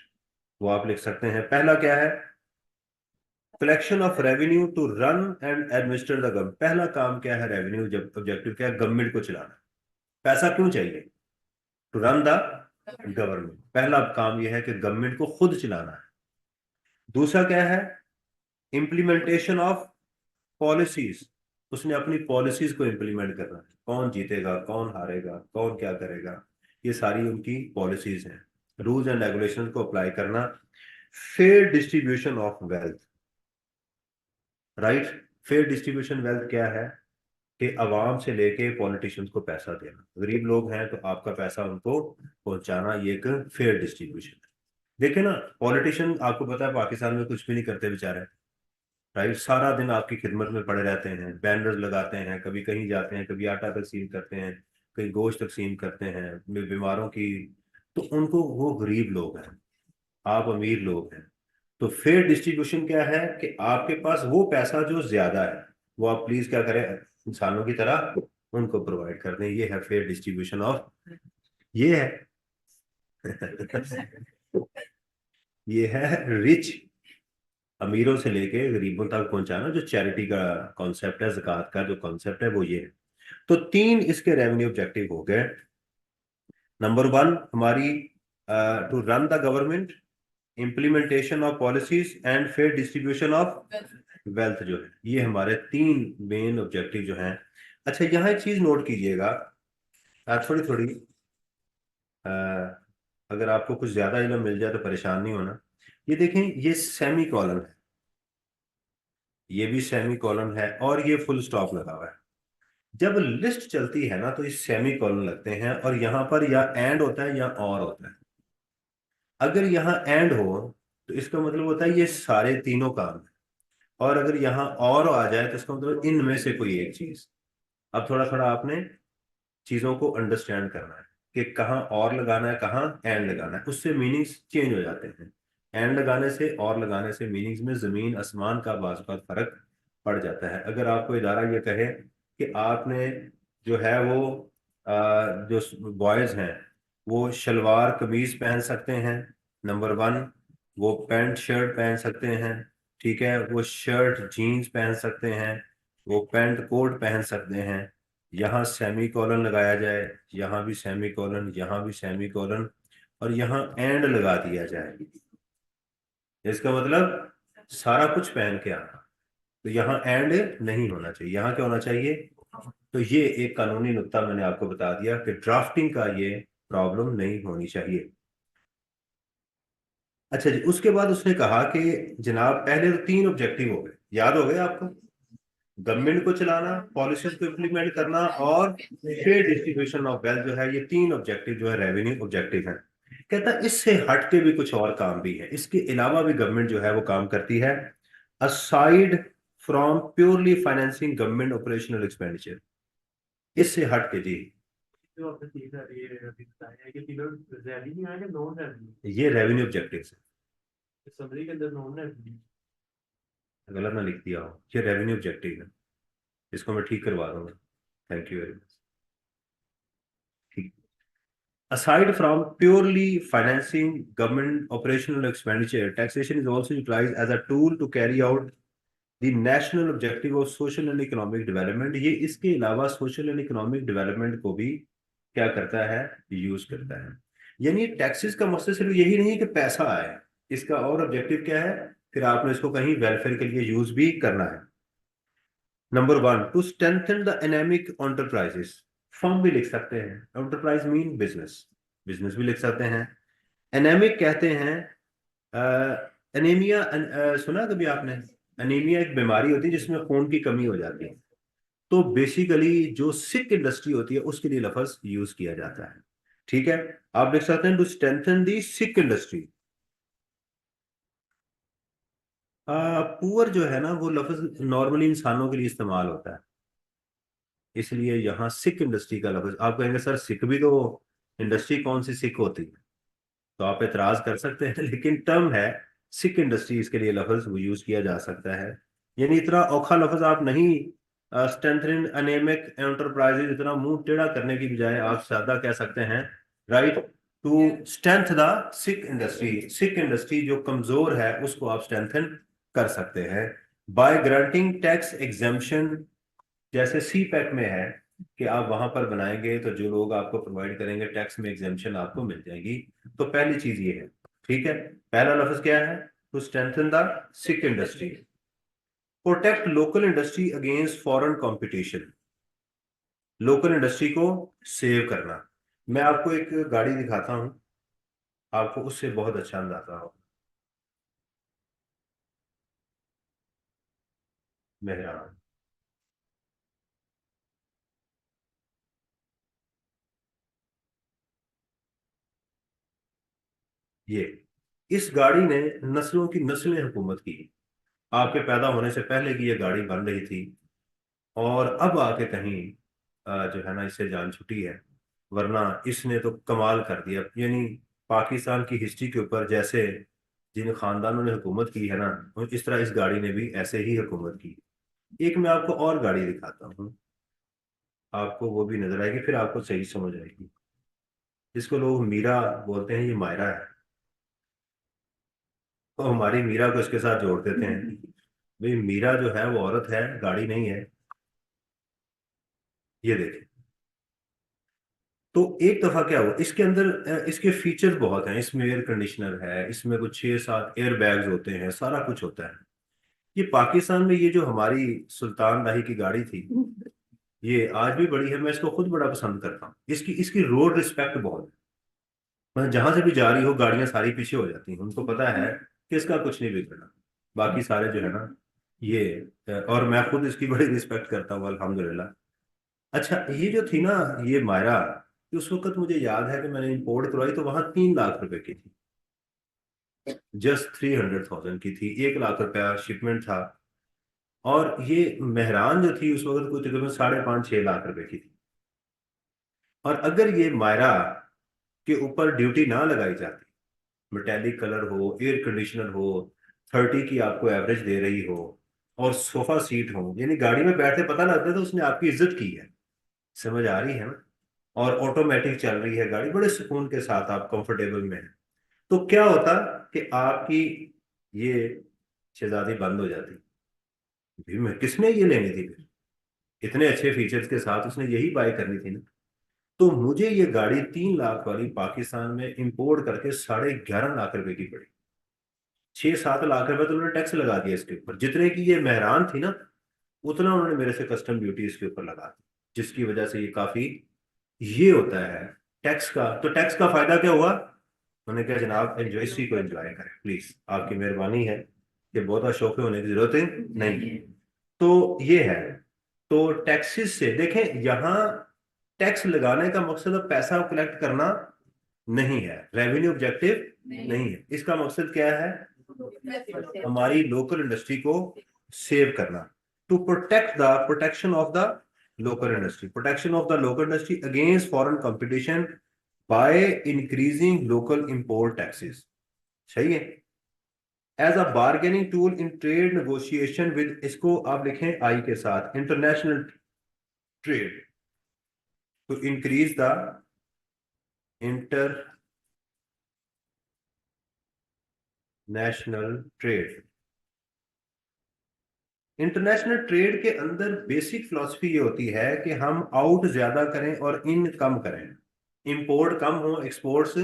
वो आप लिख सकते हैं। पहला क्या है? Collection of revenue to run and administer the government. पहला काम क्या है रेवेन्यू, जब ऑब्जेक्टिव क्या है, गवर्नमेंट को चलाना। पैसा क्यों चाहिए? To run the government. पहला काम यह है कि गवर्नमेंट को खुद चलाना है। दूसरा क्या है? इम्प्लीमेंटेशन ऑफ पॉलिसीज उसने अपनी पॉलिसीज को इम्प्लीमेंट करना है। कौन जीतेगा, कौन हारेगा, कौन क्या करेगा, ये सारी उनकी पॉलिसीज हैं। रूल्स एंड रेगुलेशन को अप्लाई करना। Fair distribution of wealth, right. Fair distribution wealth क्या है? कि अवाम से लेके पॉलिटिशियंस को पैसा देना, गरीब लोग हैं तो आपका पैसा उनको पहुंचाना, ये एक फेयर डिस्ट्रीब्यूशन है। देखिए ना, पॉलिटिशियन आपको पता है पाकिस्तान में कुछ भी नहीं करते बेचारे, राइट। सारा दिन आपकी खिदमत में पड़े रहते हैं, बैनर्स लगाते हैं, कभी कहीं जाते हैं, कभी आटा तकसीम करते हैं, कहीं गोश्त तकसीम करते हैं बीमारों की। तो उनको, वो गरीब लोग हैं, आप अमीर लोग हैं। तो फेयर डिस्ट्रीब्यूशन क्या है कि आपके पास वो पैसा जो ज्यादा है, वो आप प्लीज क्या करें, इंसानों की तरह उनको प्रोवाइड कर दें। ये है फेयर डिस्ट्रीब्यूशन ऑफ, ये है ये है रिच, अमीरों से लेके गरीबों तक पहुंचाना, जो चैरिटी का कॉन्सेप्ट है, ज़कात का जो कॉन्सेप्ट है वो ये है। तो तीन इसके रेवेन्यू ऑब्जेक्टिव हो गए। नंबर वन हमारी, to run the government, implementation of policies and fair distribution of wealth, जो है ये हमारे तीन मेन ऑब्जेक्टिव जो हैं। अच्छा, यहाँ एक चीज नोट कीजिएगा, थोड़ी थोड़ी, अगर आपको कुछ ज्यादा इल्म मिल जाए तो परेशान नहीं होना। ये देखें, ये सेमी कॉलन है, ये भी सेमी कॉलन है, और ये फुल स्टॉप लगा हुआ है। जब लिस्ट चलती है ना तो ये सेमी कॉलन लगते हैं, और यहाँ पर या एंड होता है या और होता है। अगर यहाँ एंड हो तो इसका मतलब होता है ये सारे तीनों काम है, और अगर यहाँ और आ जाए तो इसका मतलब इनमें से कोई एक चीज। अब थोड़ा थोड़ा आपने चीजों को अंडरस्टैंड करना है कि कहाँ और लगाना है, कहाँ एंड लगाना है, उससे मीनिंग्स चेंज हो जाते हैं। एंड लगाने से और लगाने से मीनिंग्स में जमीन आसमान का बाज़ का फर्क पड़ जाता है। अगर आपको इदारा ये कहे कि आपने जो है वो, जो बॉयज हैं वो शलवार कमीज पहन सकते हैं, नंबर वन, वो पैंट शर्ट पहन सकते हैं, ठीक है, वो शर्ट जीन्स पहन सकते हैं, वो पैंट कोट पहन सकते हैं, यहाँ सेमी कॉलन लगाया जाए, यहाँ भी सेमी कॉलन, यहाँ भी सेमी कॉलन, और यहाँ एंड लगा दिया जाए, इसका मतलब सारा कुछ पहन के आना। तो यहाँ एंड नहीं होना चाहिए, यहाँ क्या होना चाहिए? तो ये एक कानूनी नुक्ता मैंने आपको बता दिया कि ड्राफ्टिंग का ये प्रॉब्लम नहीं होनी चाहिए। अच्छा जी, उसके बाद उसने कहा कि जनाब पहले तो तीन ऑब्जेक्टिव हो गए, याद हो गए आपको? गवर्नमेंट को चलाना, पॉलिसीज को इम्प्लीमेंट करना, और फेयर डिस्ट्रीब्यूशन ऑफ वेल्थ, जो है ये तीन ऑब्जेक्टिव जो है रेवेन्यू ऑब्जेक्टिव है। कहता है इससे हट के भी कुछ और काम भी है, इसके अलावा भी गवर्नमेंट जो है वो काम करती है, aside from purely financing government operational expenditure. इससे हट के जी, जो आपने तीन ये अभी बताया कि तीनों रेवेन्यू है कि नॉन रेवेन्यू? ये रेवेन्यू ऑब्जेक्टिव समरी के अंदर नॉन रेवेन्यू। है, गलत ना लिख दिया हो, ये रेवेन्यू ऑब्जेक्टिव है, इसको मैं ठीक करवा दूंगा। Thank you very much. ठीक। Aside from purely financing government operational expenditure, taxation is also utilized as a tool to carry out the national objective of social and economic development। ये इसके अलावा सोशल एंड इकोनॉमिक डेवलपमेंट को भी क्या करता है, use करता है। यानी टैक्सेस का मकसद सिर्फ यही नहीं कि पैसा आए, इसका और ऑब्जेक्टिव क्या है, फिर आपने इसको कहीं वेलफेयर के लिए यूज भी करना है। Number one, to strengthen the anemic enterprises, firm भी लिख सकते हैं, एंटरप्राइज मीन बिजनेस, बिजनेस भी लिख सकते हैं। एनेमिक कहते हैं, एनीमिया, सुना कभी आपने? एनीमिया एक बीमारी होती है जिसमें खून की कमी हो जाती है। तो बेसिकली जो सिक इंडस्ट्री होती है उसके लिए लफ्ज यूज किया जाता है, ठीक है। आप लिख सकते हैं to strengthen the sick industry. Poor जो है ना वो लफ्ज नॉर्मली इंसानों के लिए इस्तेमाल होता है, इसलिए यहाँ सिक इंडस्ट्री का लफ्ज। आप कहेंगे सर सिक भी तो इंडस्ट्री, कौन सी सिक होती है? तो आप एतराज कर सकते हैं लेकिन टर्म है सिक इंडस्ट्री, इसके लिए लफ्ज वो यूज किया जा सकता है। यानी इतना औखा लफ्ज आप नहीं, स्ट्रेंथनिंग एनेमिक एंटरप्राइजेज, इतना मुंह टेढ़ा करने की बजाय आप सादा कह सकते हैं, right, to strength the sick industry. Sick industry जो कमजोर है उसको आप स्ट्रेंथन कर सकते हैं बाय ग्रांटिंग टैक्स एग्जेम्पशन। जैसे सी पैक में है कि आप वहां पर बनाएंगे तो जो लोग आपको प्रोवाइड करेंगे टैक्स में एग्जेम्पशन आपको मिल जाएगी। तो पहली चीज ये है, ठीक है। पहला लफ्ज क्या है? To strengthen the sick industry. Protect local industry against foreign competition, local industry को सेव करना। मैं आपको एक गाड़ी दिखाता हूं, आपको उससे बहुत अच्छा अंदाजा हो। मेहरान, ये इस गाड़ी ने नस्लों की नस्लें हुकूमत की। आपके पैदा होने से पहले की ये गाड़ी बन रही थी, और अब आके कहीं जो है ना इससे जान छुटी है, वरना इसने तो कमाल कर दिया। यानी पाकिस्तान की हिस्ट्री के ऊपर जैसे जिन खानदानों ने हुकूमत की है ना, इस तरह इस गाड़ी ने भी ऐसे ही हुकूमत की। एक मैं आपको और गाड़ी दिखाता हूँ, आपको वो भी नजर आएगी, फिर आपको सही समझ आएगी। जिसको लोग मीरा बोलते हैं, ये मायरा है। तो हमारी मीरा को इसके साथ जोड़ देते हैं। भाई मीरा जो है वो औरत है, गाड़ी नहीं है। ये देखें। तो एक दफा क्या हुआ इसके अंदर, इसके फीचर्स बहुत हैं। इसमें एयर कंडीशनर है, इसमें कुछ 6-7 एयर बैग्स होते हैं, सारा कुछ होता है। ये पाकिस्तान में ये जो हमारी सुल्तान राही की गाड़ी थी, ये आज भी बड़ी है। मैं इसको खुद बड़ा पसंद करता हूँ। इसकी इसकी रोड रिस्पेक्ट बहुत है। मतलब जहां से भी जा रही हो गाड़ियां सारी पीछे हो जाती हैं, उनको पता है कि इसका कुछ नहीं बिगड़ना। बाकी सारे जो है ना ये, और मैं खुद इसकी बड़ी रिस्पेक्ट करता हूँ अल्हम्दुलिल्लाह। अच्छा, ये जो थी ना, ये मायरा, उस वक्त मुझे याद है कि मैंने इंपोर्ट करवाई तो वहां 3 लाख रुपए की थी। जस्ट 300,000 की थी, 1 लाख रुपया शिपमेंट था। और ये मेहरान जो थी उस वक्त कोई तकरीबन 5.5-6 लाख रुपए की थी। और अगर ये मायरा के ऊपर ड्यूटी ना लगाई जाती, मेटेलिक कलर हो, एयर कंडीशनर हो, 30 की आपको एवरेज दे रही हो, और सोफा सीट हो, यानी गाड़ी में बैठते पता लगता है तो उसने आपकी इज्जत की है। समझ आ रही है ना? और ऑटोमेटिक चल रही है गाड़ी, बड़े सुकून के साथ आप कंफर्टेबल में हैं। तो क्या होता कि आपकी ये शहजादी बंद हो जाती। भी मैं किसने ये लेनी थी फिर? इतने अच्छे फीचर्स के साथ उसने यही बाय करनी थी ना। तो मुझे ये गाड़ी 3 लाख वाली पाकिस्तान में इंपोर्ट करके 11.5 लाख रुपए की पड़ी। 6-7 लाख रुपए तो उन्होंने टैक्स लगा दिया इसके ऊपर, जितने की ये मेहरान थी ना उतना उन्होंने मेरे से कस्टम ड्यूटी इसके ऊपर लगा दी, जिसकी वजह से ये काफी, ये होता है टैक्स का। तो टैक्स का फायदा क्या हुआ? मैंने कहा जनाब एंजॉय, इसी को एंजॉय करें प्लीज, आपकी मेहरबानी है, कि बहुत शौक होने की जरूरत है नहीं है। तो ये है। तो टैक्सेस से देखें, यहाँ टैक्स लगाने का मकसद अब पैसा कलेक्ट करना नहीं है, रेवेन्यू ऑब्जेक्टिव नहीं है। इसका मकसद क्या है? हमारी लोकल इंडस्ट्री को सेव करना। To protect the protection of the local industry, protection of the local industry against foreign competition by increasing local import taxes. सही है। As a bargaining tool in trade negotiation with, इसको आप लिखें I के साथ, international trade, to increase the international trade. International trade के अंदर basic philosophy ये होती है कि हम आउट ज्यादा करें और इन कम करें, इंपोर्ट कम हो, एक्सपोर्ट्स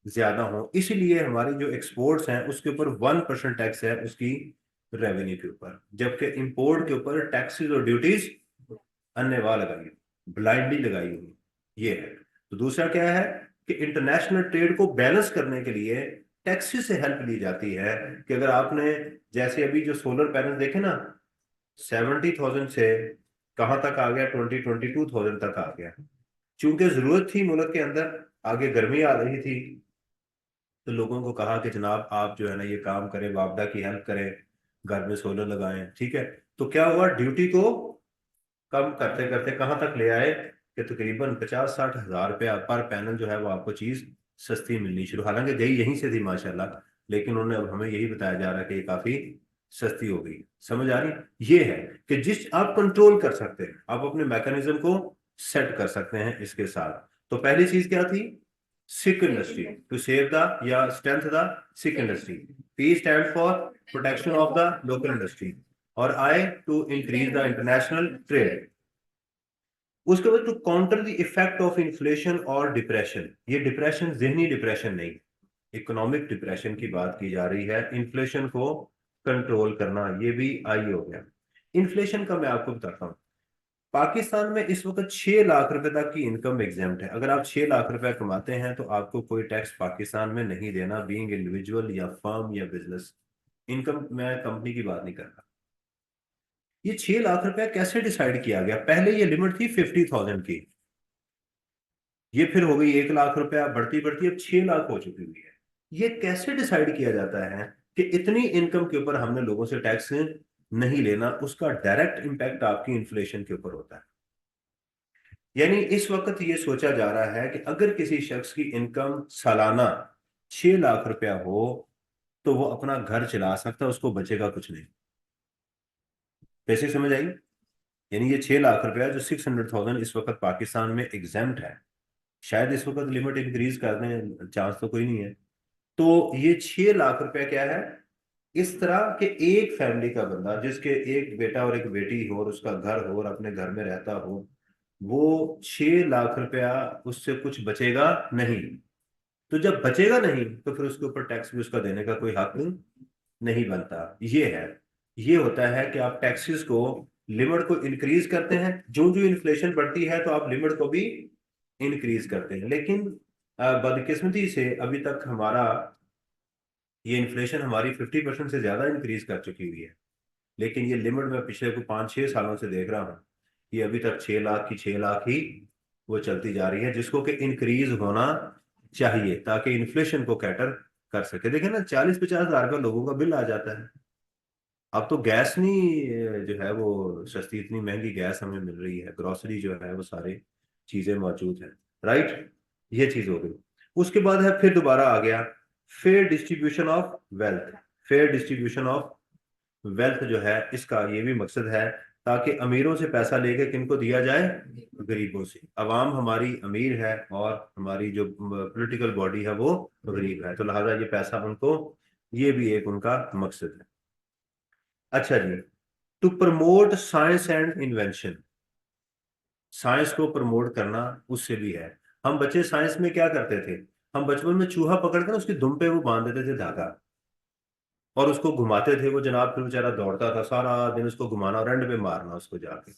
ज्यादा हो। इसलिए हमारी जो एक्सपोर्ट्स हैं उसके ऊपर 1% टैक्स है उसकी रेवेन्यू के ऊपर, जबकि इंपोर्ट के ऊपर टैक्सेस और ड्यूटीज अन्यवा लगाई हुई, ब्लाइंडली लगाई हुई। ये है। तो दूसरा क्या है कि इंटरनेशनल ट्रेड को बैलेंस करने के लिए टैक्सेस से हेल्प ली जाती है। कि अगर आपने, जैसे अभी जो सोलर पैनल देखे ना, 70,000 से कहाँ तक आ गया, 22,000 तक आ गया। चूंकि जरूरत थी मुल्क के अंदर, आगे गर्मी आ रही थी, तो लोगों को कहा कि जनाब आप जो है ना ये काम करें, वापडा की हेल्प करें, घर में सोलर लगाएं। ठीक है। तो क्या हुआ, ड्यूटी को कम करते करते कहाँ तक ले आए कि तकरीबन 50-60 हज़ार रुपया पर पैनल जो है वो आपको चीज सस्ती मिलनी शुरू, हालांकि गई यहीं से थी माशाल्लाह, लेकिन उन्होंने अब हमें यही बताया जा रहा है कि ये काफी सस्ती हो गई। समझ आ रही? ये है कि जिस आप कंट्रोल कर सकते हैं, आप अपने मैकेनिज्म को सेट कर सकते हैं इसके साथ। तो पहली चीज क्या थी? Sick industry, to save the या strength the sick industry. P stand for protection of the local industry, और I to increase the international trade. उसके बाद to counter the effect of inflation और डिप्रेशन। ये डिप्रेशन जहनी depression नहीं, economic depression की बात की जा रही है। इन्फ्लेशन को कंट्रोल करना, ये भी आई हो गया। इन्फ्लेशन का मैं आपको बताता हूँ। पाकिस्तान में इस वक्त 6 लाख रुपए तक की इनकम एग्जेम्प्ट है। अगर आप 6 लाख रुपए कमाते हैं तो आपको कोई टैक्स पाकिस्तान में नहीं देना, बीइंग इंडिविजुअल या फर्म या बिजनेस इनकम। मैं कंपनी की बात नहीं कर रहा। ये 6 लाख रुपए कैसे डिसाइड किया गया? पहले ये लिमिट थी 50,000 की, ये फिर हो गई 1 लाख रुपया, बढ़ती बढ़ती अब 6 लाख हो चुकी हुई है। ये कैसे डिसाइड किया जाता है कि इतनी इनकम के ऊपर हमने लोगों से टैक्स नहीं लेना? उसका डायरेक्ट इम्पैक्ट आपकी इन्फ्लेशन के ऊपर होता है। यानी इस वक्त ये सोचा जा रहा है कि अगर किसी शख्स की इनकम सालाना 6 लाख रुपया हो तो वो अपना घर चला सकता है, उसको बचेगा कुछ नहीं। कैसे समझ आई? यानी ये 6 लाख रुपया जो 600,000 इस वक्त पाकिस्तान में एग्जाम्प्ट है, शायद इस वक्त लिमिट इंक्रीज कर दें, चांस तो कोई नहीं है। तो ये 6 लाख रुपया क्या है? इस तरह के एक फैमिली का बंदा जिसके एक बेटा और एक बेटी हो और उसका घर हो और अपने घर में रहता हो, वो 6 लाख रुपया उससे कुछ बचेगा नहीं। तो जब बचेगा नहीं तो फिर उसके ऊपर टैक्स भी उसका देने का कोई हक नहीं बनता। ये है, ये होता है कि आप टैक्सेस को, लिमिट को इंक्रीज करते हैं, जो जो इन्फ्लेशन बढ़ती है तो आप लिमिट को भी इंक्रीज करते हैं। लेकिन बदकिस्मती से अभी तक हमारा ये इन्फ्लेशन हमारी 50% से ज्यादा इंक्रीज कर चुकी हुई है। लेकिन ये लिमिट मैं पिछले को 5-6 सालों से देख रहा हूँ, ये अभी तक 6 लाख की 6 लाख ही वो चलती जा रही है, जिसको कि इंक्रीज होना चाहिए ताकि इन्फ्लेशन को कैटर कर सके। देखिए ना, 40-50 हजार का लोगों का बिल आ जाता है। अब तो गैस नहीं जो है वो सस्ती, इतनी महंगी गैस हमें मिल रही है, ग्रोसरी जो है वो सारी चीजें मौजूद है। राइट, ये चीज हो गई। उसके बाद है फिर दोबारा आ गया fair distribution of wealth. Fair distribution of wealth जो है इसका ये भी मकसद है ताकि अमीरों से पैसा लेके किनको दिया जाए? गरीबों से। अवाम हमारी अमीर है और हमारी जो पॉलिटिकल बॉडी है वो गरीब है, तो लिहाजा ये पैसा उनको, ये भी एक उनका मकसद है। अच्छा जी, to promote science and invention, science को प्रमोट करना उससे भी है। हम बच्चे साइंस में क्या करते थे? हम बचपन में चूहा पकड़कर उसकी दुम पे वो बांध देते थे धागा और उसको घुमाते थे, वो जनाब फिर बेचारा दौड़ता था सारा दिन, उसको घुमाना और एंड पे मारना उसको जाके।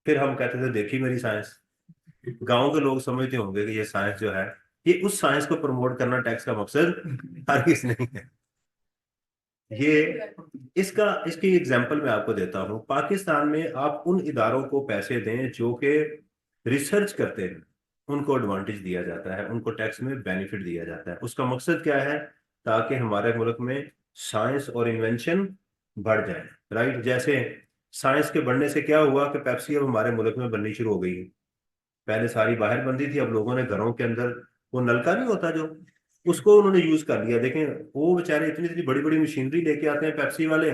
फिर हम कहते थे देखी मेरी साइंस। गांव के लोग समझते होंगे कि ये साइंस जो है, ये उस साइंस को प्रमोट करना टैक्स का मकसद हरगिज नहीं है। ये इसका इसकी एग्जांपल मैं आपको देता हूं। पाकिस्तान में आप उन इदारों को पैसे दें जो कि रिसर्च करते हैं, उनको एडवांटेज दिया जाता है, उनको टैक्स में बेनिफिट दिया जाता है। उसका मकसद क्या है? ताकि हमारे मुल्क में साइंस और इन्वेंशन बढ़ जाए। राइट, जैसे साइंस के बढ़ने से क्या हुआ कि पेप्सी अब हमारे मुल्क में बननी शुरू हो गई है। पहले सारी बाहर बनती थी, अब लोगों ने घरों के अंदर वो नलका नहीं होता जो, उसको उन्होंने यूज कर लिया। देखें, वो बेचारे इतनी इतनी बड़ी बड़ी मशीनरी लेके आते हैं पेप्सी वाले,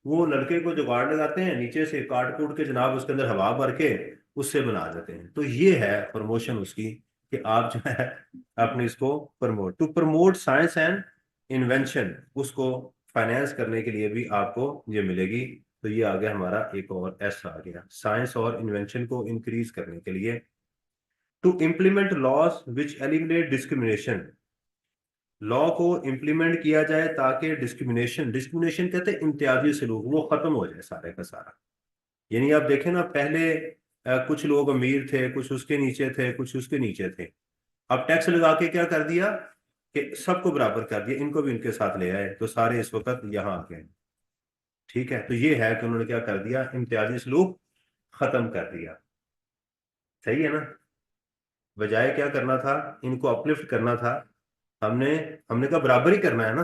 वो नलके को जुगाड़ लगाते हैं, नीचे से काट कूट के जनाब उसके अंदर हवा भर के उससे बना देते हैं। तो ये है प्रमोशन उसकी, कि आप जो है अपने इसको promote, to promote science and invention, उसको फाइनेंस करने के लिए भी आपको ये मिलेगी। तो ये आ गया हमारा एक और एस आ गया, साइंस और इन्वेंशन को इंक्रीज करने के लिए। To implement laws which eliminate discrimination, law को इम्प्लीमेंट किया जाए ताकि डिस्क्रिमिनेशन, डिस्क्रिमिनेशन कहते हैं इम्तियाजी सलूक, वो खत्म हो जाए सारे का सारा। यानी आप देखें ना, पहले कुछ लोग अमीर थे, कुछ उसके नीचे थे, कुछ उसके नीचे थे। अब टैक्स लगा के क्या कर दिया कि सबको बराबर कर दिया, इनको भी इनके साथ ले आए, तो सारे इस वक्त यहाँ आ गए। ठीक है, तो ये है कि उन्होंने क्या कर दिया, इम्तियाजी सलूक खत्म कर दिया। सही है ना? बजाय क्या करना था, इनको अपलिफ्ट करना था। हमने हमने कहा बराबर ही करना है ना,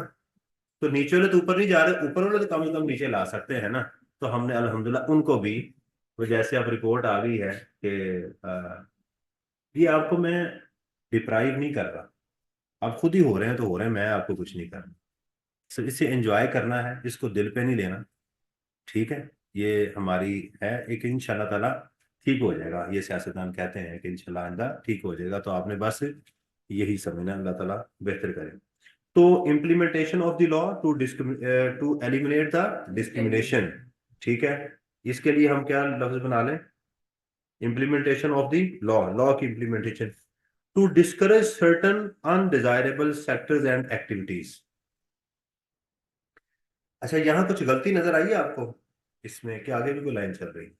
तो नीचे वाले तो ऊपर नहीं जा रहे, ऊपर वाले तो कम से कम नीचे ला सकते हैं ना। तो हमने अल्हम्दुलिल्लाह उनको भी, वो जैसे अब रिपोर्ट आ गई है कि ये आपको मैं डिप्राइव नहीं कर रहा, आप खुद ही हो रहे हैं तो हो रहे हैं, मैं आपको कुछ नहीं कर रहा। सिर्फ इसे एंजॉय करना है, इसको दिल पे नहीं लेना। ठीक है, ये हमारी है एक, इंशाल्लाह ताला ठीक हो जाएगा। ये सियासतदान कहते हैं कि इंशाल्लाह आइंदा ठीक हो जाएगा, तो आपने बस यही समझना, अल्लाह ताला बेहतर करे। तो implementation of the law to to eliminate the discrimination. ठीक है, इसके लिए हम क्या लफ्ज बना लें? Implementation of the law, law की implementation to discourage certain undesirable sectors and activities. अच्छा, यहाँ कुछ गलती नजर आई है आपको इसमें, कि आगे भी कोई लाइन चल रही है?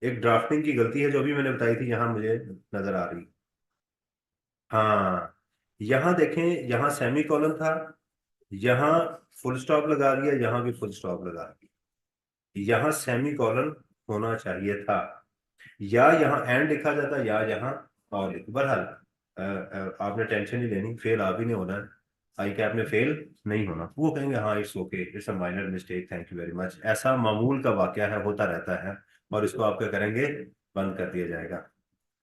एक ड्राफ्टिंग की गलती है जो अभी मैंने बताई थी, यहाँ मुझे नजर आ रही। हाँ, यहाँ देखें, यहाँ सेमी कॉलन था, यहाँ फुल स्टॉप लगा दिया, यहाँ भी फुल स्टॉप लगा दिया। यहाँ सेमी कॉलन होना चाहिए था, या यहाँ एंड लिखा जाता, या यहाँ और लिख। बहरहाल आपने टेंशन नहीं लेनी, फेल आप ही नहीं होना है, आई कैप में फेल नहीं होना। वो कहेंगे हाँ it's okay, it's a minor mistake, thank you very much, ऐसा मामूल का वाकया है, होता रहता है, और इसको आप क्या करेंगे, बंद कर दिया जाएगा।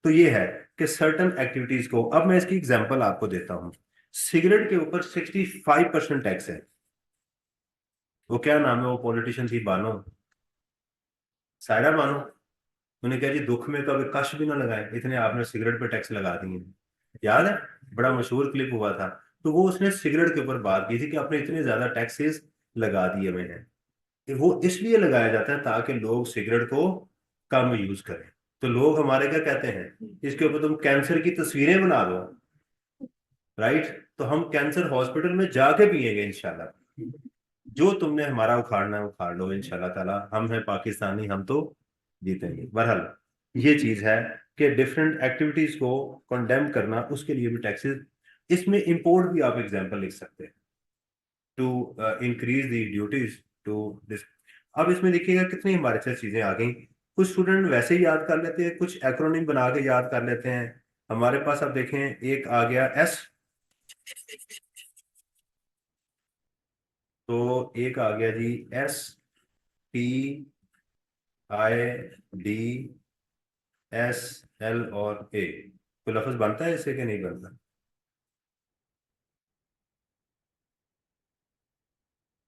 तो ये है कि सर्टन एक्टिविटीज को, अब मैं इसकी एग्जांपल आपको देता हूं। सिगरेट के ऊपर 65% टैक्स है। वो क्या नाम है, वो पॉलिटिशियन थी, बानो, सायरा बानो। उन्हें कहा जी दुख में कभी कश भी ना लगाए, इतने आपने सिगरेट पे टैक्स लगा दिए। याद है, बड़ा मशहूर क्लिप हुआ था। तो वो उसने सिगरेट के ऊपर बात की थी कि आपने इतने ज्यादा टैक्सेस लगा दिए हुए हैं। कि वो इसलिए लगाया जाता है ताकि लोग सिगरेट को कम यूज करें। तो लोग हमारे क्या कहते हैं, इसके ऊपर तुम कैंसर की तस्वीरें बना दो, राइट, तो हम कैंसर हॉस्पिटल में जाके पिएंगे इंशाल्लाह। जो तुमने हमारा उखाड़ना है उखाड़ लो इंशाल्लाह ताला, हम हैं पाकिस्तानी, हम तो जीतेंगे। बहरहाल ये चीज है कि डिफरेंट एक्टिविटीज को कंडेम करना, उसके लिए भी टैक्सेस, इसमें इंपोर्ट भी आप एग्जांपल लिख सकते हैं, to increase the duties to this. अब इसमें देखिएगा कितनी हमारे साथ चीजें आ गई। कुछ स्टूडेंट वैसे ही याद कर लेते हैं, कुछ एक्रोनिम बना के याद कर लेते हैं। हमारे पास अब देखें, एक आ गया एस, तो एक आ गया जी एस, टी, आई, डी, एस, एल और ए। तो लफ्ज बनता है इससे कि नहीं बनता?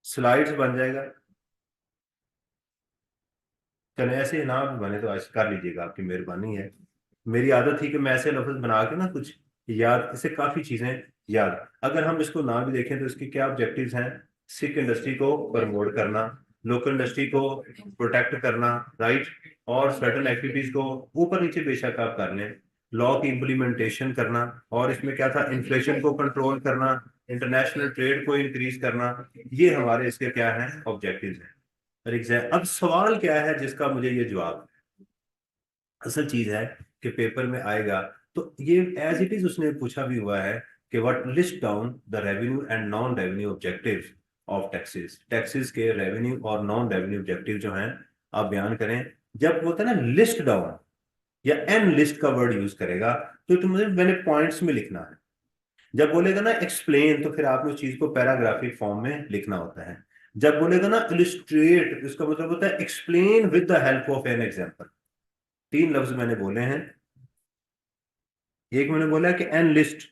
स्लाइड्स बन जाएगा। चले ऐसे ना भी बने तो ऐसे कर लीजिएगा, आपकी मेहरबानी है। मेरी आदत थी कि मैं ऐसे लफ्ज बना के ना कुछ याद, इससे काफी चीजें याद। अगर हम इसको ना भी देखें तो इसके क्या ऑब्जेक्टिव्स हैं, सिख इंडस्ट्री को प्रमोट करना, लोकल इंडस्ट्री को प्रोटेक्ट करना, राइट, और सर्टन एक्टिविटीज को ऊपर नीचे बेशक आप कर लें, लॉ की इम्प्लीमेंटेशन करना, और इसमें क्या था, इन्फ्लेशन को कंट्रोल करना, इंटरनेशनल ट्रेड को इंक्रीज करना। ये हमारे इसके क्या हैं, ऑब्जेक्टिव्स हैं। और अब सवाल क्या है जिसका मुझे ये जवाब, असल चीज है कि पेपर में आएगा, तो ये एज इट इज उसने पूछा भी हुआ है कि what, list down the revenue and non revenue objectives of taxes. Taxes के रेवेन्यू और नॉन रेवेन्यू ऑब्जेक्टिव जो हैं आप बयान करें। जब बोलता है ना लिस्ट डाउन, या एन लिस्ट का वर्ड यूज करेगा, तो मुझे मैंने पॉइंट्स में लिखना है। जब बोलेगा ना एक्सप्लेन, तो फिर आपने उस चीज को पैराग्राफिक फॉर्म में लिखना होता है। जब बोलेगा ना इलिस्ट्रेट, इसका मतलब होता है explain with the help of an example. तीन लफ्ज मैंने बोले हैं। एक मैंने बोला कि एन लिस्ट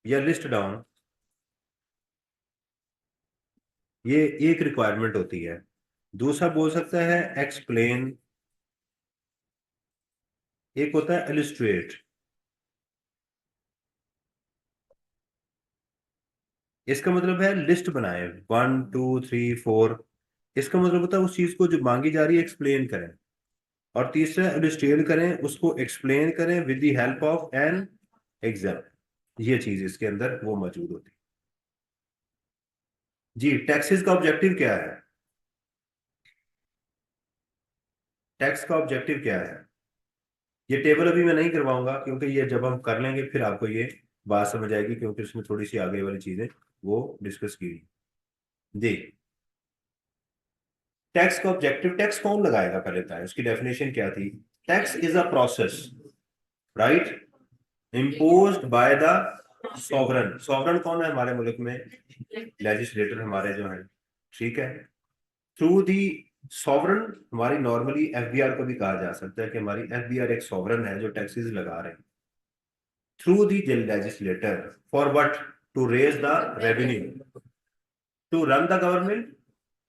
या लिस्ट डाउन, ये एक रिक्वायरमेंट होती है। दूसरा बोल सकता है एक्सप्लेन, एक होता है इलिस्ट्रेट। इसका मतलब है लिस्ट बनाए, 1 2 3 4। इसका मतलब होता है उस चीज को जो मांगी जा रही है एक्सप्लेन करें। और तीसरा इलिस्ट्रेट करें, उसको एक्सप्लेन करें with the help of an example. ये चीज इसके अंदर वो मौजूद होती है। जी, टैक्सेस का ऑब्जेक्टिव क्या है? टैक्स का ऑब्जेक्टिव क्या है? ये टेबल अभी मैं नहीं करवाऊंगा, क्योंकि ये जब हम कर लेंगे फिर आपको ये बात समझ आएगी, क्योंकि उसमें थोड़ी सी आगे वाली चीजें वो डिस्कस की जी। टैक्स का ऑब्जेक्टिव, टैक्स कौन लगाएगा पहले था, उसकी डेफिनेशन क्या थी? Tax is a process, right, imposed by the sovereign. Sovereign कौन है हमारे मुल्क में? लेजिस्लेटर हमारे जो हैं, ठीक है। थ्रू दी सॉवरन, हमारी नॉर्मली एफबीआर को भी कहा जा सकता है कि हमारी एफबीआर एक सॉवरन है जो टैक्सेस लगा रहे हैं। Through the legislator, for what? To raise the revenue, to run the government,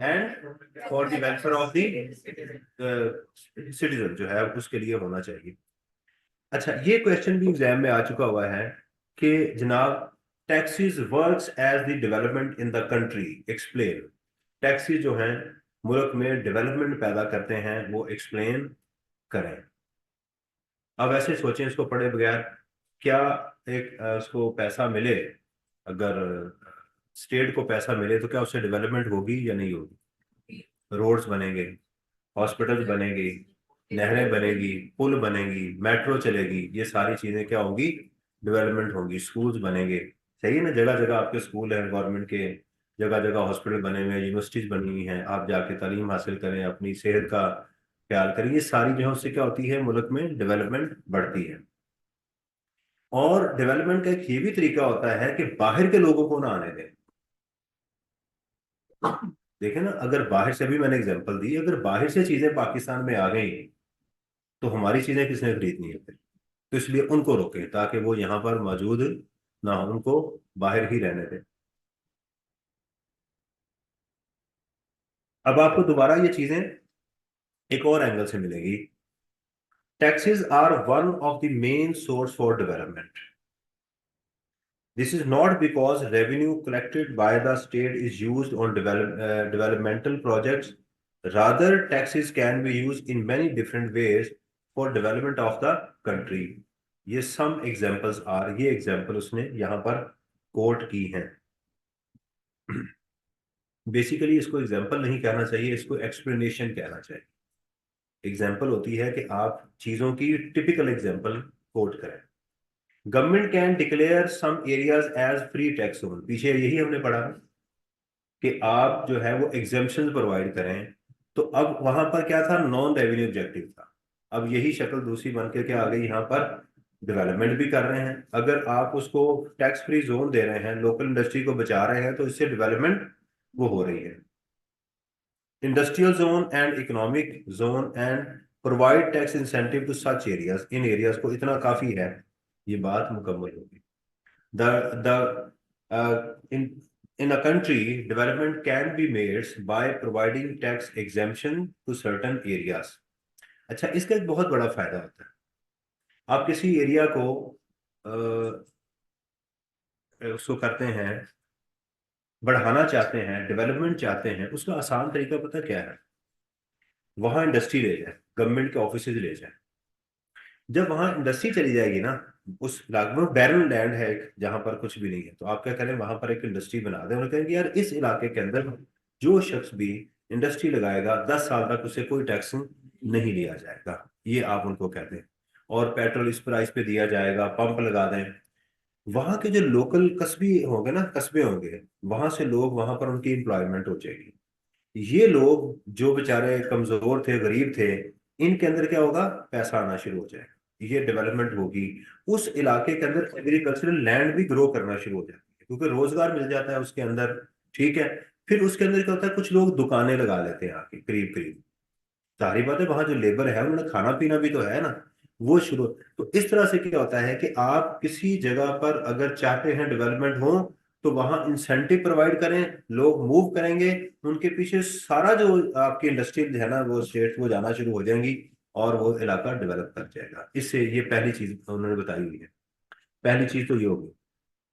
and for the welfare of the citizen, जो है उसके लिए होना चाहिए। अच्छा, ये क्वेश्चन भी एग्जाम में आ चुका हुआ है कि जनाब, taxes works as the development in the country, explain. Taxes जो हैं मुल्क में डेवलपमेंट पैदा करते हैं, वो एक्सप्लेन करें। अब ऐसे सोचें इसको पढ़े बगैर, क्या एक उसको पैसा मिले अगर स्टेट को पैसा मिले तो क्या उससे डेवलपमेंट होगी या नहीं होगी? रोड्स बनेंगे, हॉस्पिटल्स बनेंगे, नहरें बनेगी, पुल बनेंगी, मेट्रो चलेगी, ये सारी चीजें क्या होंगी? डेवलपमेंट होंगी। स्कूल्स बनेंगे, सही है ना, जगह जगह आपके स्कूल हैं गवर्नमेंट के, जगह जगह हॉस्पिटल बने हुए हैं, यूनिवर्सिटीज बनी हुई हैं, आप जाके तालीम हासिल करें, अपनी सेहत का ख्याल करें, ये सारी जो है उससे क्या होती है, मुल्क में डेवलपमेंट बढ़ती है। और डेवलपमेंट का एक ये भी तरीका होता है कि बाहर के लोगों को ना आने दें। देखें ना, अगर बाहर से, भी मैंने एग्जांपल दी, अगर बाहर से चीजें पाकिस्तान में आ गई तो हमारी चीजें किसने खरीदनी है फिर? तो इसलिए उनको रोकें ताकि वो यहाँ पर मौजूद ना हो, उनको बाहर ही रहने दें। अब आपको दोबारा ये चीजें एक और एंगल से मिलेगी। Taxes are one of the main source for development. This is not because revenue collected by the state is used on developmental projects. Rather, taxes can be used in many different ways for development of the country. ये some examples are, ये example उसने यहाँ पर coat की हैं। Basically इसको example नहीं कहना चाहिए, इसको एक्सप्लेनेशन कहना चाहिए। एग्जाम्पल होती है कि आप चीजों की टिपिकल एग्जाम्पल कोट करें। Government can declare some areas as free tax zone, पीछे यही हमने पढ़ा कि आप जो है वो एग्जेम्पशन प्रोवाइड करें। तो अब वहां पर क्या था, नॉन रेवेन्यू ऑब्जेक्टिव था। अब यही शक्ल दूसरी बन के क्या आ गई, यहाँ पर डेवलपमेंट भी कर रहे हैं। अगर आप उसको टैक्स फ्री जोन दे रहे हैं, लोकल इंडस्ट्री को बचा रहे हैं, तो इससे डेवलपमेंट वो हो रही है। Industrial zone and economic zone and provide tax incentive to such areas, इन एरियाज को इतना काफी है, ये बात मुकम्मल होगी। The in a country, development can be made by providing tax exemption to certain areas. अच्छा, इसका एक बहुत बड़ा फायदा होता है। आप किसी एरिया को उसको करते हैं, बढ़ाना चाहते हैं, डेवलपमेंट चाहते हैं, उसका आसान तरीका पता क्या है? वहां इंडस्ट्री ले जाए, गवर्नमेंट के ऑफिस ले जाए। जब वहां इंडस्ट्री चली जाएगी ना, उस इलाके में बैरन लैंड है एक, जहां पर कुछ भी नहीं है, तो आप क्या करें, वहां पर एक इंडस्ट्री बना दें। उन्हें कहेंगे यार इस इलाके के अंदर जो शख्स भी इंडस्ट्री लगाएगा 10 साल तक उसे कोई टैक्स नहीं लिया जाएगा, ये आप उनको कह दें। और पेट्रोल इस प्राइस पे दिया जाएगा, पंप लगा दें। वहां के जो लोकल कस्बे होंगे ना, कस्बे होंगे, वहां से लोग, वहां पर उनकी एम्प्लॉयमेंट हो जाएगी। ये लोग जो बेचारे कमजोर थे, गरीब थे, इनके अंदर क्या होगा, पैसा आना शुरू हो जाएगा, ये डेवलपमेंट होगी। उस इलाके के अंदर एग्रीकल्चरल लैंड भी ग्रो करना शुरू हो जाती है, क्योंकि रोजगार मिल जाता है उसके अंदर। ठीक है, फिर उसके अंदर क्या होता है, कुछ लोग दुकानें लगा लेते हैं आके, करीब करीब। सारी बात है, वहां जो लेबर है उन्हें खाना पीना भी तो है ना, वो शुरू। तो इस तरह से क्या होता है कि आप किसी जगह पर अगर चाहते हैं डेवलपमेंट हो, तो वहां इंसेंटिव प्रोवाइड करें, लोग मूव करेंगे, उनके पीछे सारा जो आपकी इंडस्ट्री है ना, वो स्टेट वो जाना शुरू हो जाएंगी, और वो इलाका डेवलप कर जाएगा। इससे ये पहली चीज उन्होंने बताई हुई है। पहली चीज तो ये होगी,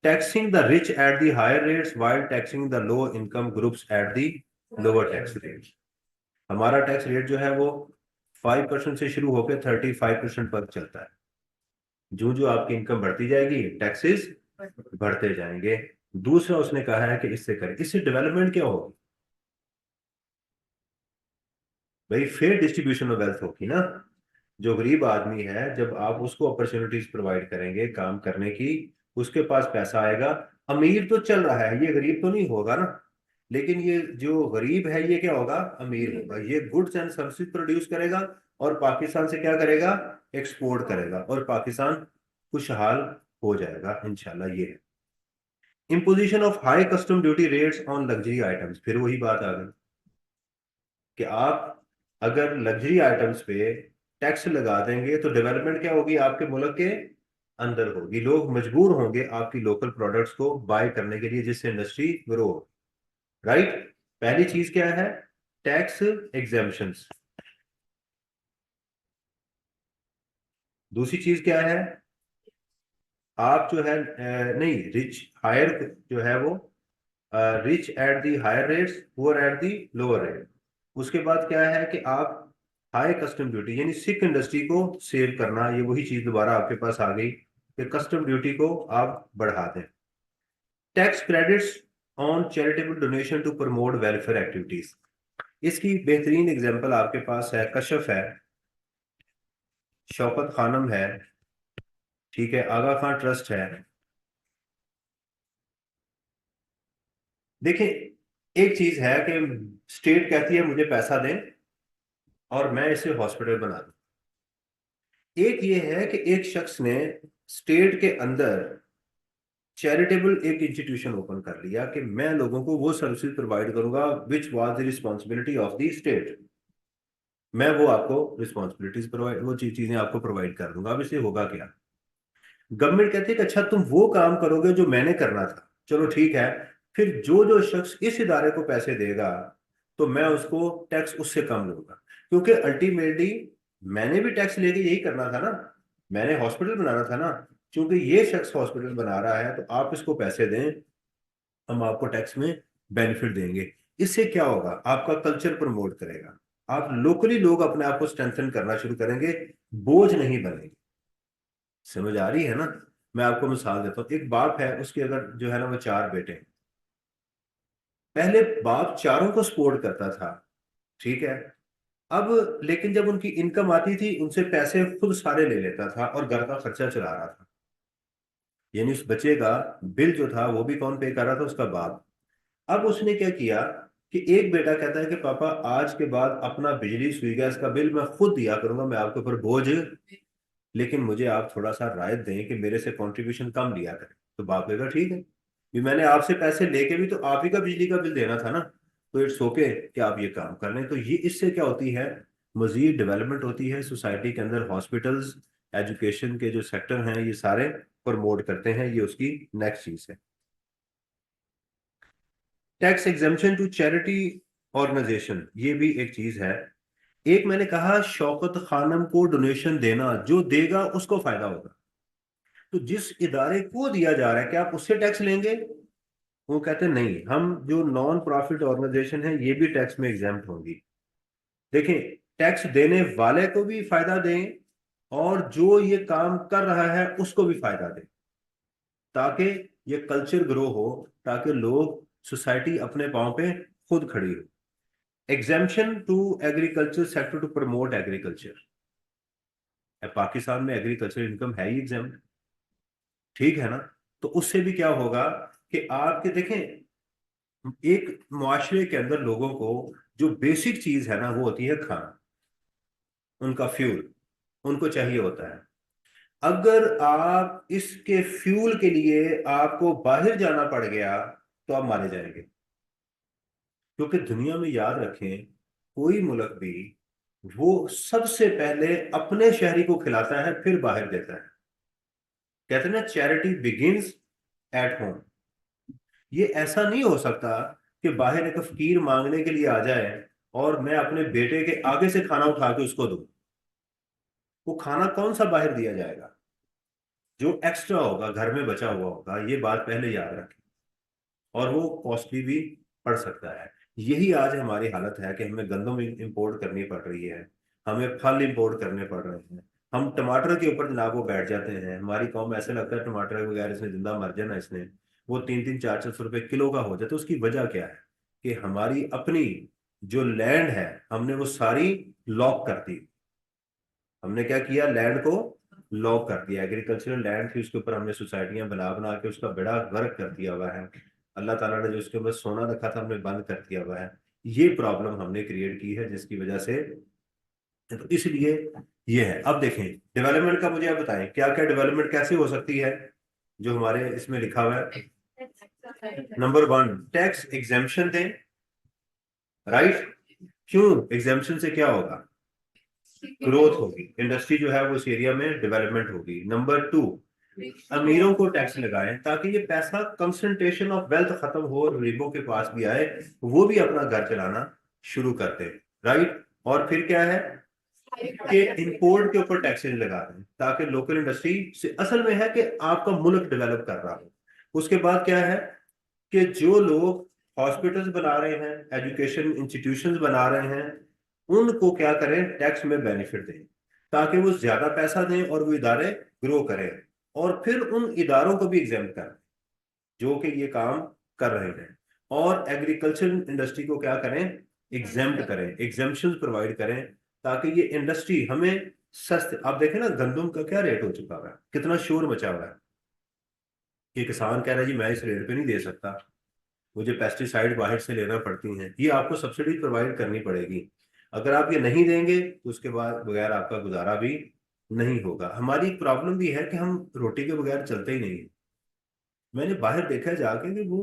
taxing the rich at the higher rates while taxing the low income groups at the lower tax rate. हमारा टैक्स रेट जो है वो 5% से शुरू होकर 35% पर चलता है। जो जो आपकी इनकम बढ़ती जाएगी, टैक्सेस बढ़ते जाएंगे। दूसरा उसने कहा है कि इससे करें, इससे डेवलपमेंट क्या होगी भाई, फेयर डिस्ट्रीब्यूशन ऑफ वेल्थ होगी ना। जो गरीब आदमी है, जब आप उसको अपॉर्चुनिटीज प्रोवाइड करेंगे काम करने की, उसके पास पैसा आएगा। अमीर तो चल रहा है, ये गरीब तो नहीं होगा ना। लेकिन ये जो गरीब है ये क्या होगा, अमीर होगा। ये गुड्स एंड सर्विसेज प्रोड्यूस करेगा, और पाकिस्तान से क्या करेगा, एक्सपोर्ट करेगा, और पाकिस्तान खुशहाल हो जाएगा इंशाल्लाह। ये है imposition of high custom duty rates on luxury items. फिर वही बात आ गई कि आप अगर लग्जरी आइटम्स पे टैक्स लगा देंगे तो डेवलपमेंट क्या होगी, आपके मुल्क के अंदर होगी। लोग मजबूर होंगे आपकी लोकल प्रोडक्ट्स को बाय करने के लिए, जिससे इंडस्ट्री ग्रो हो। राइट, पहली चीज क्या है, टैक्स एग्जेम्पशंस। दूसरी चीज क्या है, आप जो है नहीं, रिच हायर जो है वो, rich at the higher rates, poor at the lower rate. उसके बाद क्या है कि आप हाई कस्टम ड्यूटी, यानी सिख इंडस्ट्री को सेव करना, ये वही चीज दोबारा आपके पास आ गई कि कस्टम ड्यूटी को आप बढ़ा दें। Tax credits on charitable donation to promote welfare activities. इसकी बेहतरीन एग्जांपल आपके पास है, कशफ है, शौकत खानम है, ठीक है, आगा खान ट्रस्ट है। देखिए, एक चीज है कि स्टेट कहती है मुझे पैसा दें और मैं इसे हॉस्पिटल बना दूं। एक ये है कि एक शख्स ने स्टेट के अंदर चैरिटेबल एक इंस्टीट्यूशन ओपन कर लिया कि मैं लोगों को वो सर्विसेज प्रोवाइड करूंगा which was the responsibility of the state. मैं वो आपको रिस्पॉन्सिबिलिटीज प्रोवाइड, वो चीजें आपको प्रोवाइड कर दूंगा। अब इससे होगा क्या? गवर्नमेंट कहती है कि अच्छा तुम वो काम करोगे जो मैंने करना था, चलो ठीक है। फिर जो जो शख्स इस इदारे को पैसे देगा तो मैं उसको टैक्स उससे कम लूंगा, क्योंकि अल्टीमेटली मैंने भी टैक्स लेके यही करना था ना, मैंने हॉस्पिटल बनाना था ना। क्योंकि ये शख्स हॉस्पिटल बना रहा है तो आप इसको पैसे दें, हम आपको टैक्स में बेनिफिट देंगे। इससे क्या होगा? आपका कल्चर प्रमोट करेगा, आप लोकली लोग अपने आप को स्ट्रेंथन करना शुरू करेंगे, बोझ नहीं बनेंगे। समझ आ रही है ना? मैं आपको मिसाल देता हूँ। एक बाप है, उसके अगर जो है ना वो चार बेटे हैं। पहले बाप चारों को सपोर्ट करता था, ठीक है। अब लेकिन जब उनकी इनकम आती थी उनसे पैसे खुद सारे ले लेता था और घर का खर्चा चला रहा था। यानी उस बच्चे का बिल जो था वो भी कौन पे कर रहा था? उसका बाप। अब उसने क्या किया कि एक बेटा कहता है कि पापा आज के बाद अपना बिजली सुई गैस का बिल मैं खुद दिया करूंगा, मैं आपके ऊपर बोझ, लेकिन मुझे आप थोड़ा सा राय दें कि मेरे से कंट्रीब्यूशन कम लिया करें। तो बाप कहेगा ठीक है, भी मैंने आपसे पैसे लेके भी तो आप ही का बिजली का बिल देना था ना, तो इट्स ओके कि आप ये काम कर लें। तो ये इससे क्या होती है? मजीद डेवलपमेंट होती है सोसाइटी के अंदर। हॉस्पिटल्स, एजुकेशन के जो सेक्टर हैं ये सारे प्रमोट करते हैं, ये उसकी नेक्स्ट चीज है। Tax exemption to charity organisation, ये भी एक चीज है। एक मैंने कहा शौकत खानम को डोनेशन देना, जो देगा उसको फायदा होगा। तो जिस इदारे को दिया जा रहा है क्या आप उससे टैक्स लेंगे? वो कहते हैं नहीं, हम जो नॉन प्रॉफिट ऑर्गेनाइजेशन है ये भी टैक्स में एग्जाम्प्ट होंगी। देखें, टैक्स देने वाले को भी फायदा दें और जो ये काम कर रहा है उसको भी फायदा दें, ताकि ये कल्चर ग्रो हो, ताकि लोग, सोसाइटी अपने पाँव पे खुद खड़ी हो। Exemption to agriculture sector to promote agriculture. Pakistan में एग्रीकल्चर इनकम है ही एग्जाम, ठीक है ना? तो उससे भी क्या होगा कि आपके देखें, एक मुआशरे के अंदर लोगों को जो बेसिक चीज है ना वो होती है खाना, उनका फ्यूल उनको चाहिए होता है। अगर आप इसके फ्यूल के लिए आपको बाहर जाना पड़ गया तो आप मारे जाएंगे। क्योंकि दुनिया में याद रखें, कोई मुल्क भी वो सबसे पहले अपने शहरी को खिलाता है फिर बाहर देता है। कहते हैं ना, चैरिटी बिगिंस एट होम। ये ऐसा नहीं हो सकता कि बाहर एक फकीर मांगने के लिए आ जाए और मैं अपने बेटे के आगे से खाना उठा के उसको दूं। वो खाना कौन सा बाहर दिया जाएगा? जो एक्स्ट्रा होगा घर में बचा हुआ होगा, ये बात पहले याद रखें। और वो कॉस्टली भी पड़ सकता है। यही आज हमारी हालत है कि हमें गंदम इंपोर्ट करनी पड़ रही है, हमें फल इंपोर्ट करने पड़ रहे हैं। हम टमाटर के ऊपर जनाब वो बैठ जाते हैं, हमारी कौम ऐसे लगता है टमाटर वगैरह इसने जिंदा मर जाना, इसने वो 3-3, 4-4 सौ रुपए किलो का हो जाता है। तो उसकी वजह क्या है? कि हमारी अपनी जो लैंड है हमने वो सारी लॉक कर दी। हमने क्या किया? लैंड को लॉक कर दिया। एग्रीकल्चरल लैंड थी उसके ऊपर हमने सोसाइटियां बना बना के उसका बेड़ा गर्क कर दिया हुआ है। अल्लाह ताला ने जो उसके ऊपर सोना रखा था हमने बंद कर दिया हुआ है। ये प्रॉब्लम हमने क्रिएट की है जिसकी वजह से, तो इसलिए ये है। अब देखें डेवलपमेंट का, मुझे आप बताएं क्या क्या डेवलपमेंट कैसे हो सकती है जो हमारे इसमें लिखा हुआ है। नंबर वन, टैक्स एग्जेम्पशन दें, राइट? क्यों? एग्जेम्पशन से क्या होगा? ग्रोथ होगी, इंडस्ट्री जो है वो उस एरिया में डेवलपमेंट होगी। नंबर टू, अमीरों को टैक्स लगाएं ताकि ये पैसा, कंसंट्रेशन ऑफ वेल्थ खत्म हो और गरीबों के पास भी आए, वो भी अपना घर चलाना शुरू करते हैं, राइट? और फिर क्या है कि इंपोर्ट के ऊपर टैक्सेस लगा दें ताकि लोकल इंडस्ट्री से, असल में है कि आपका मुल्क डेवलप कर रहा हो। उसके बाद क्या है कि जो लोग हॉस्पिटल्स बना रहे हैं, एजुकेशन इंस्टीट्यूशंस बना रहे हैं, उनको क्या करें? टैक्स में बेनिफिट दें ताकि वो ज्यादा पैसा दें और वो इदारे ग्रो करें। और फिर उन इदारों को भी एग्जाम करें जो कि ये काम कर रहे हैं। और एग्रीकल्चर इंडस्ट्री को क्या करें, एग्जेम्प्ट करें, एग्जेम्पशन प्रोवाइड करें, ताकि ये इंडस्ट्री हमें सस्ते। आप देखें ना गंदम का क्या रेट हो चुका है, कितना शोर मचा हुआ है कि किसान कह रहा है जी मैं इस रेट पे नहीं दे सकता, मुझे पेस्टिसाइड बाहर से लेना पड़ती हैं, ये आपको सब्सिडी प्रोवाइड करनी पड़ेगी। अगर आप ये नहीं देंगे तो उसके बाद बगैर आपका गुजारा भी नहीं होगा। हमारी एक प्रॉब्लम भी है कि हम रोटी के बगैर चलते ही नहीं। मैंने बाहर देखा जाके कि वो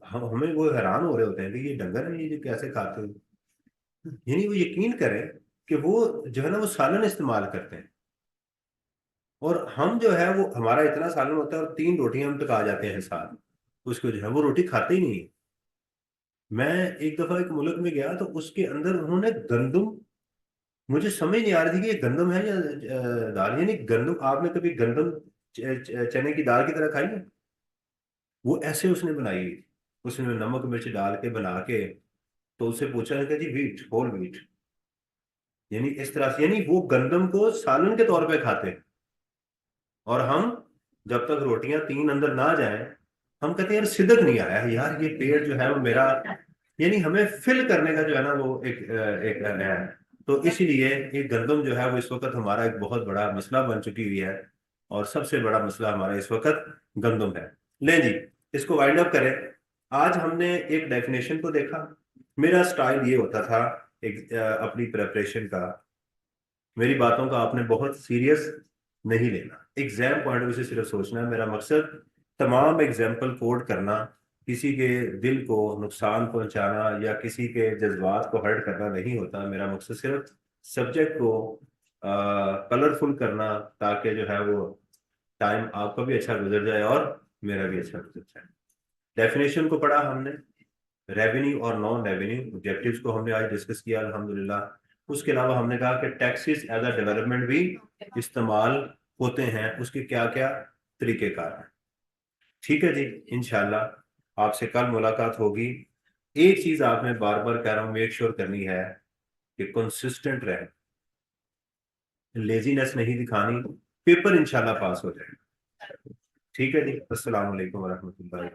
हम हमें वो हैरान हो रहे होते हैं कि ये डंगर है, ये जो कैसे खाते हैं। यानी वो यकीन करें कि वो जो है ना वो सालन इस्तेमाल करते हैं, और हम जो है वो हमारा इतना सालन होता है और 3 रोटियां हम टका जाते हैं साथ, उसको जो है वो रोटी खाते ही नहीं है। मैं एक दफा एक मुल्क में गया तो उसके अंदर उन्होंने गंदम, मुझे समझ नहीं आ रही थी कि ये गंदम है या दाल। यानी गंदम, आपने कभी गंदम चने की दाल की तरह खाई है? वो ऐसे उसने बनाई हुई थी। उसने नमक मिर्च डाल के बना के, तो उससे पूछा है कि जी व्हीट, होल व्हीट, यानी इस तरह से, यानी वो गंदम को सालन के तौर पे खाते हैं। और हम जब तक रोटियां 3 अंदर ना जाएं, हम कहते हैं यार सिदक नहीं आया है यार, ये पेट जो है वो मेरा, यानी हमें फिल करने का जो है ना वो एक है। तो इसीलिए ये गंदम जो है वो इस वक्त हमारा एक बहुत बड़ा मसला बन चुकी हुई है, और सबसे बड़ा मसला हमारा इस वक्त गंदम है। ले जी, इसको वाइंड अप करें। आज हमने एक डेफिनेशन को देखा। मेरा स्टाइल ये होता था एक अपनी प्रेपरेशन का, मेरी बातों का आपने बहुत सीरियस नहीं लेना, एग्जाम पॉइंट ऑफ व्यू से सिर्फ सोचना है। मेरा मकसद तमाम एग्जाम्पल कोड करना, किसी के दिल को नुकसान पहुंचाना या किसी के जज्बात को हर्ट करना नहीं होता। मेरा मकसद सिर्फ सब्जेक्ट को कलरफुल करना, ताकि जो है वो टाइम आपका भी अच्छा गुजर जाए और मेरा भी अच्छा गुजर जाए। डेफिनेशन को पढ़ा हमने, रेवेन्यू और नॉन रेवेन्यू ऑब्जेक्टिव्स को हमने आज डिस्कस किया अल्हम्दुलिल्लाह। उसके अलावा हमने कहा कि टैक्सेस एज अ डेवलपमेंट भी इस्तेमाल होते हैं, उसके क्या क्या तरीकेकार हैं। ठीक है जी, इंशाल्लाह आपसे कल मुलाकात होगी। एक चीज आपने बार बार कह रहा हूं मेक श्योर करनी है कि कंसिस्टेंट रहे, लेजीनेस नहीं दिखानी, पेपर इंशाल्लाह पास हो जाए। ठीक है जी, अस्सलाम वालेकुम वरहमतुल्लाहि।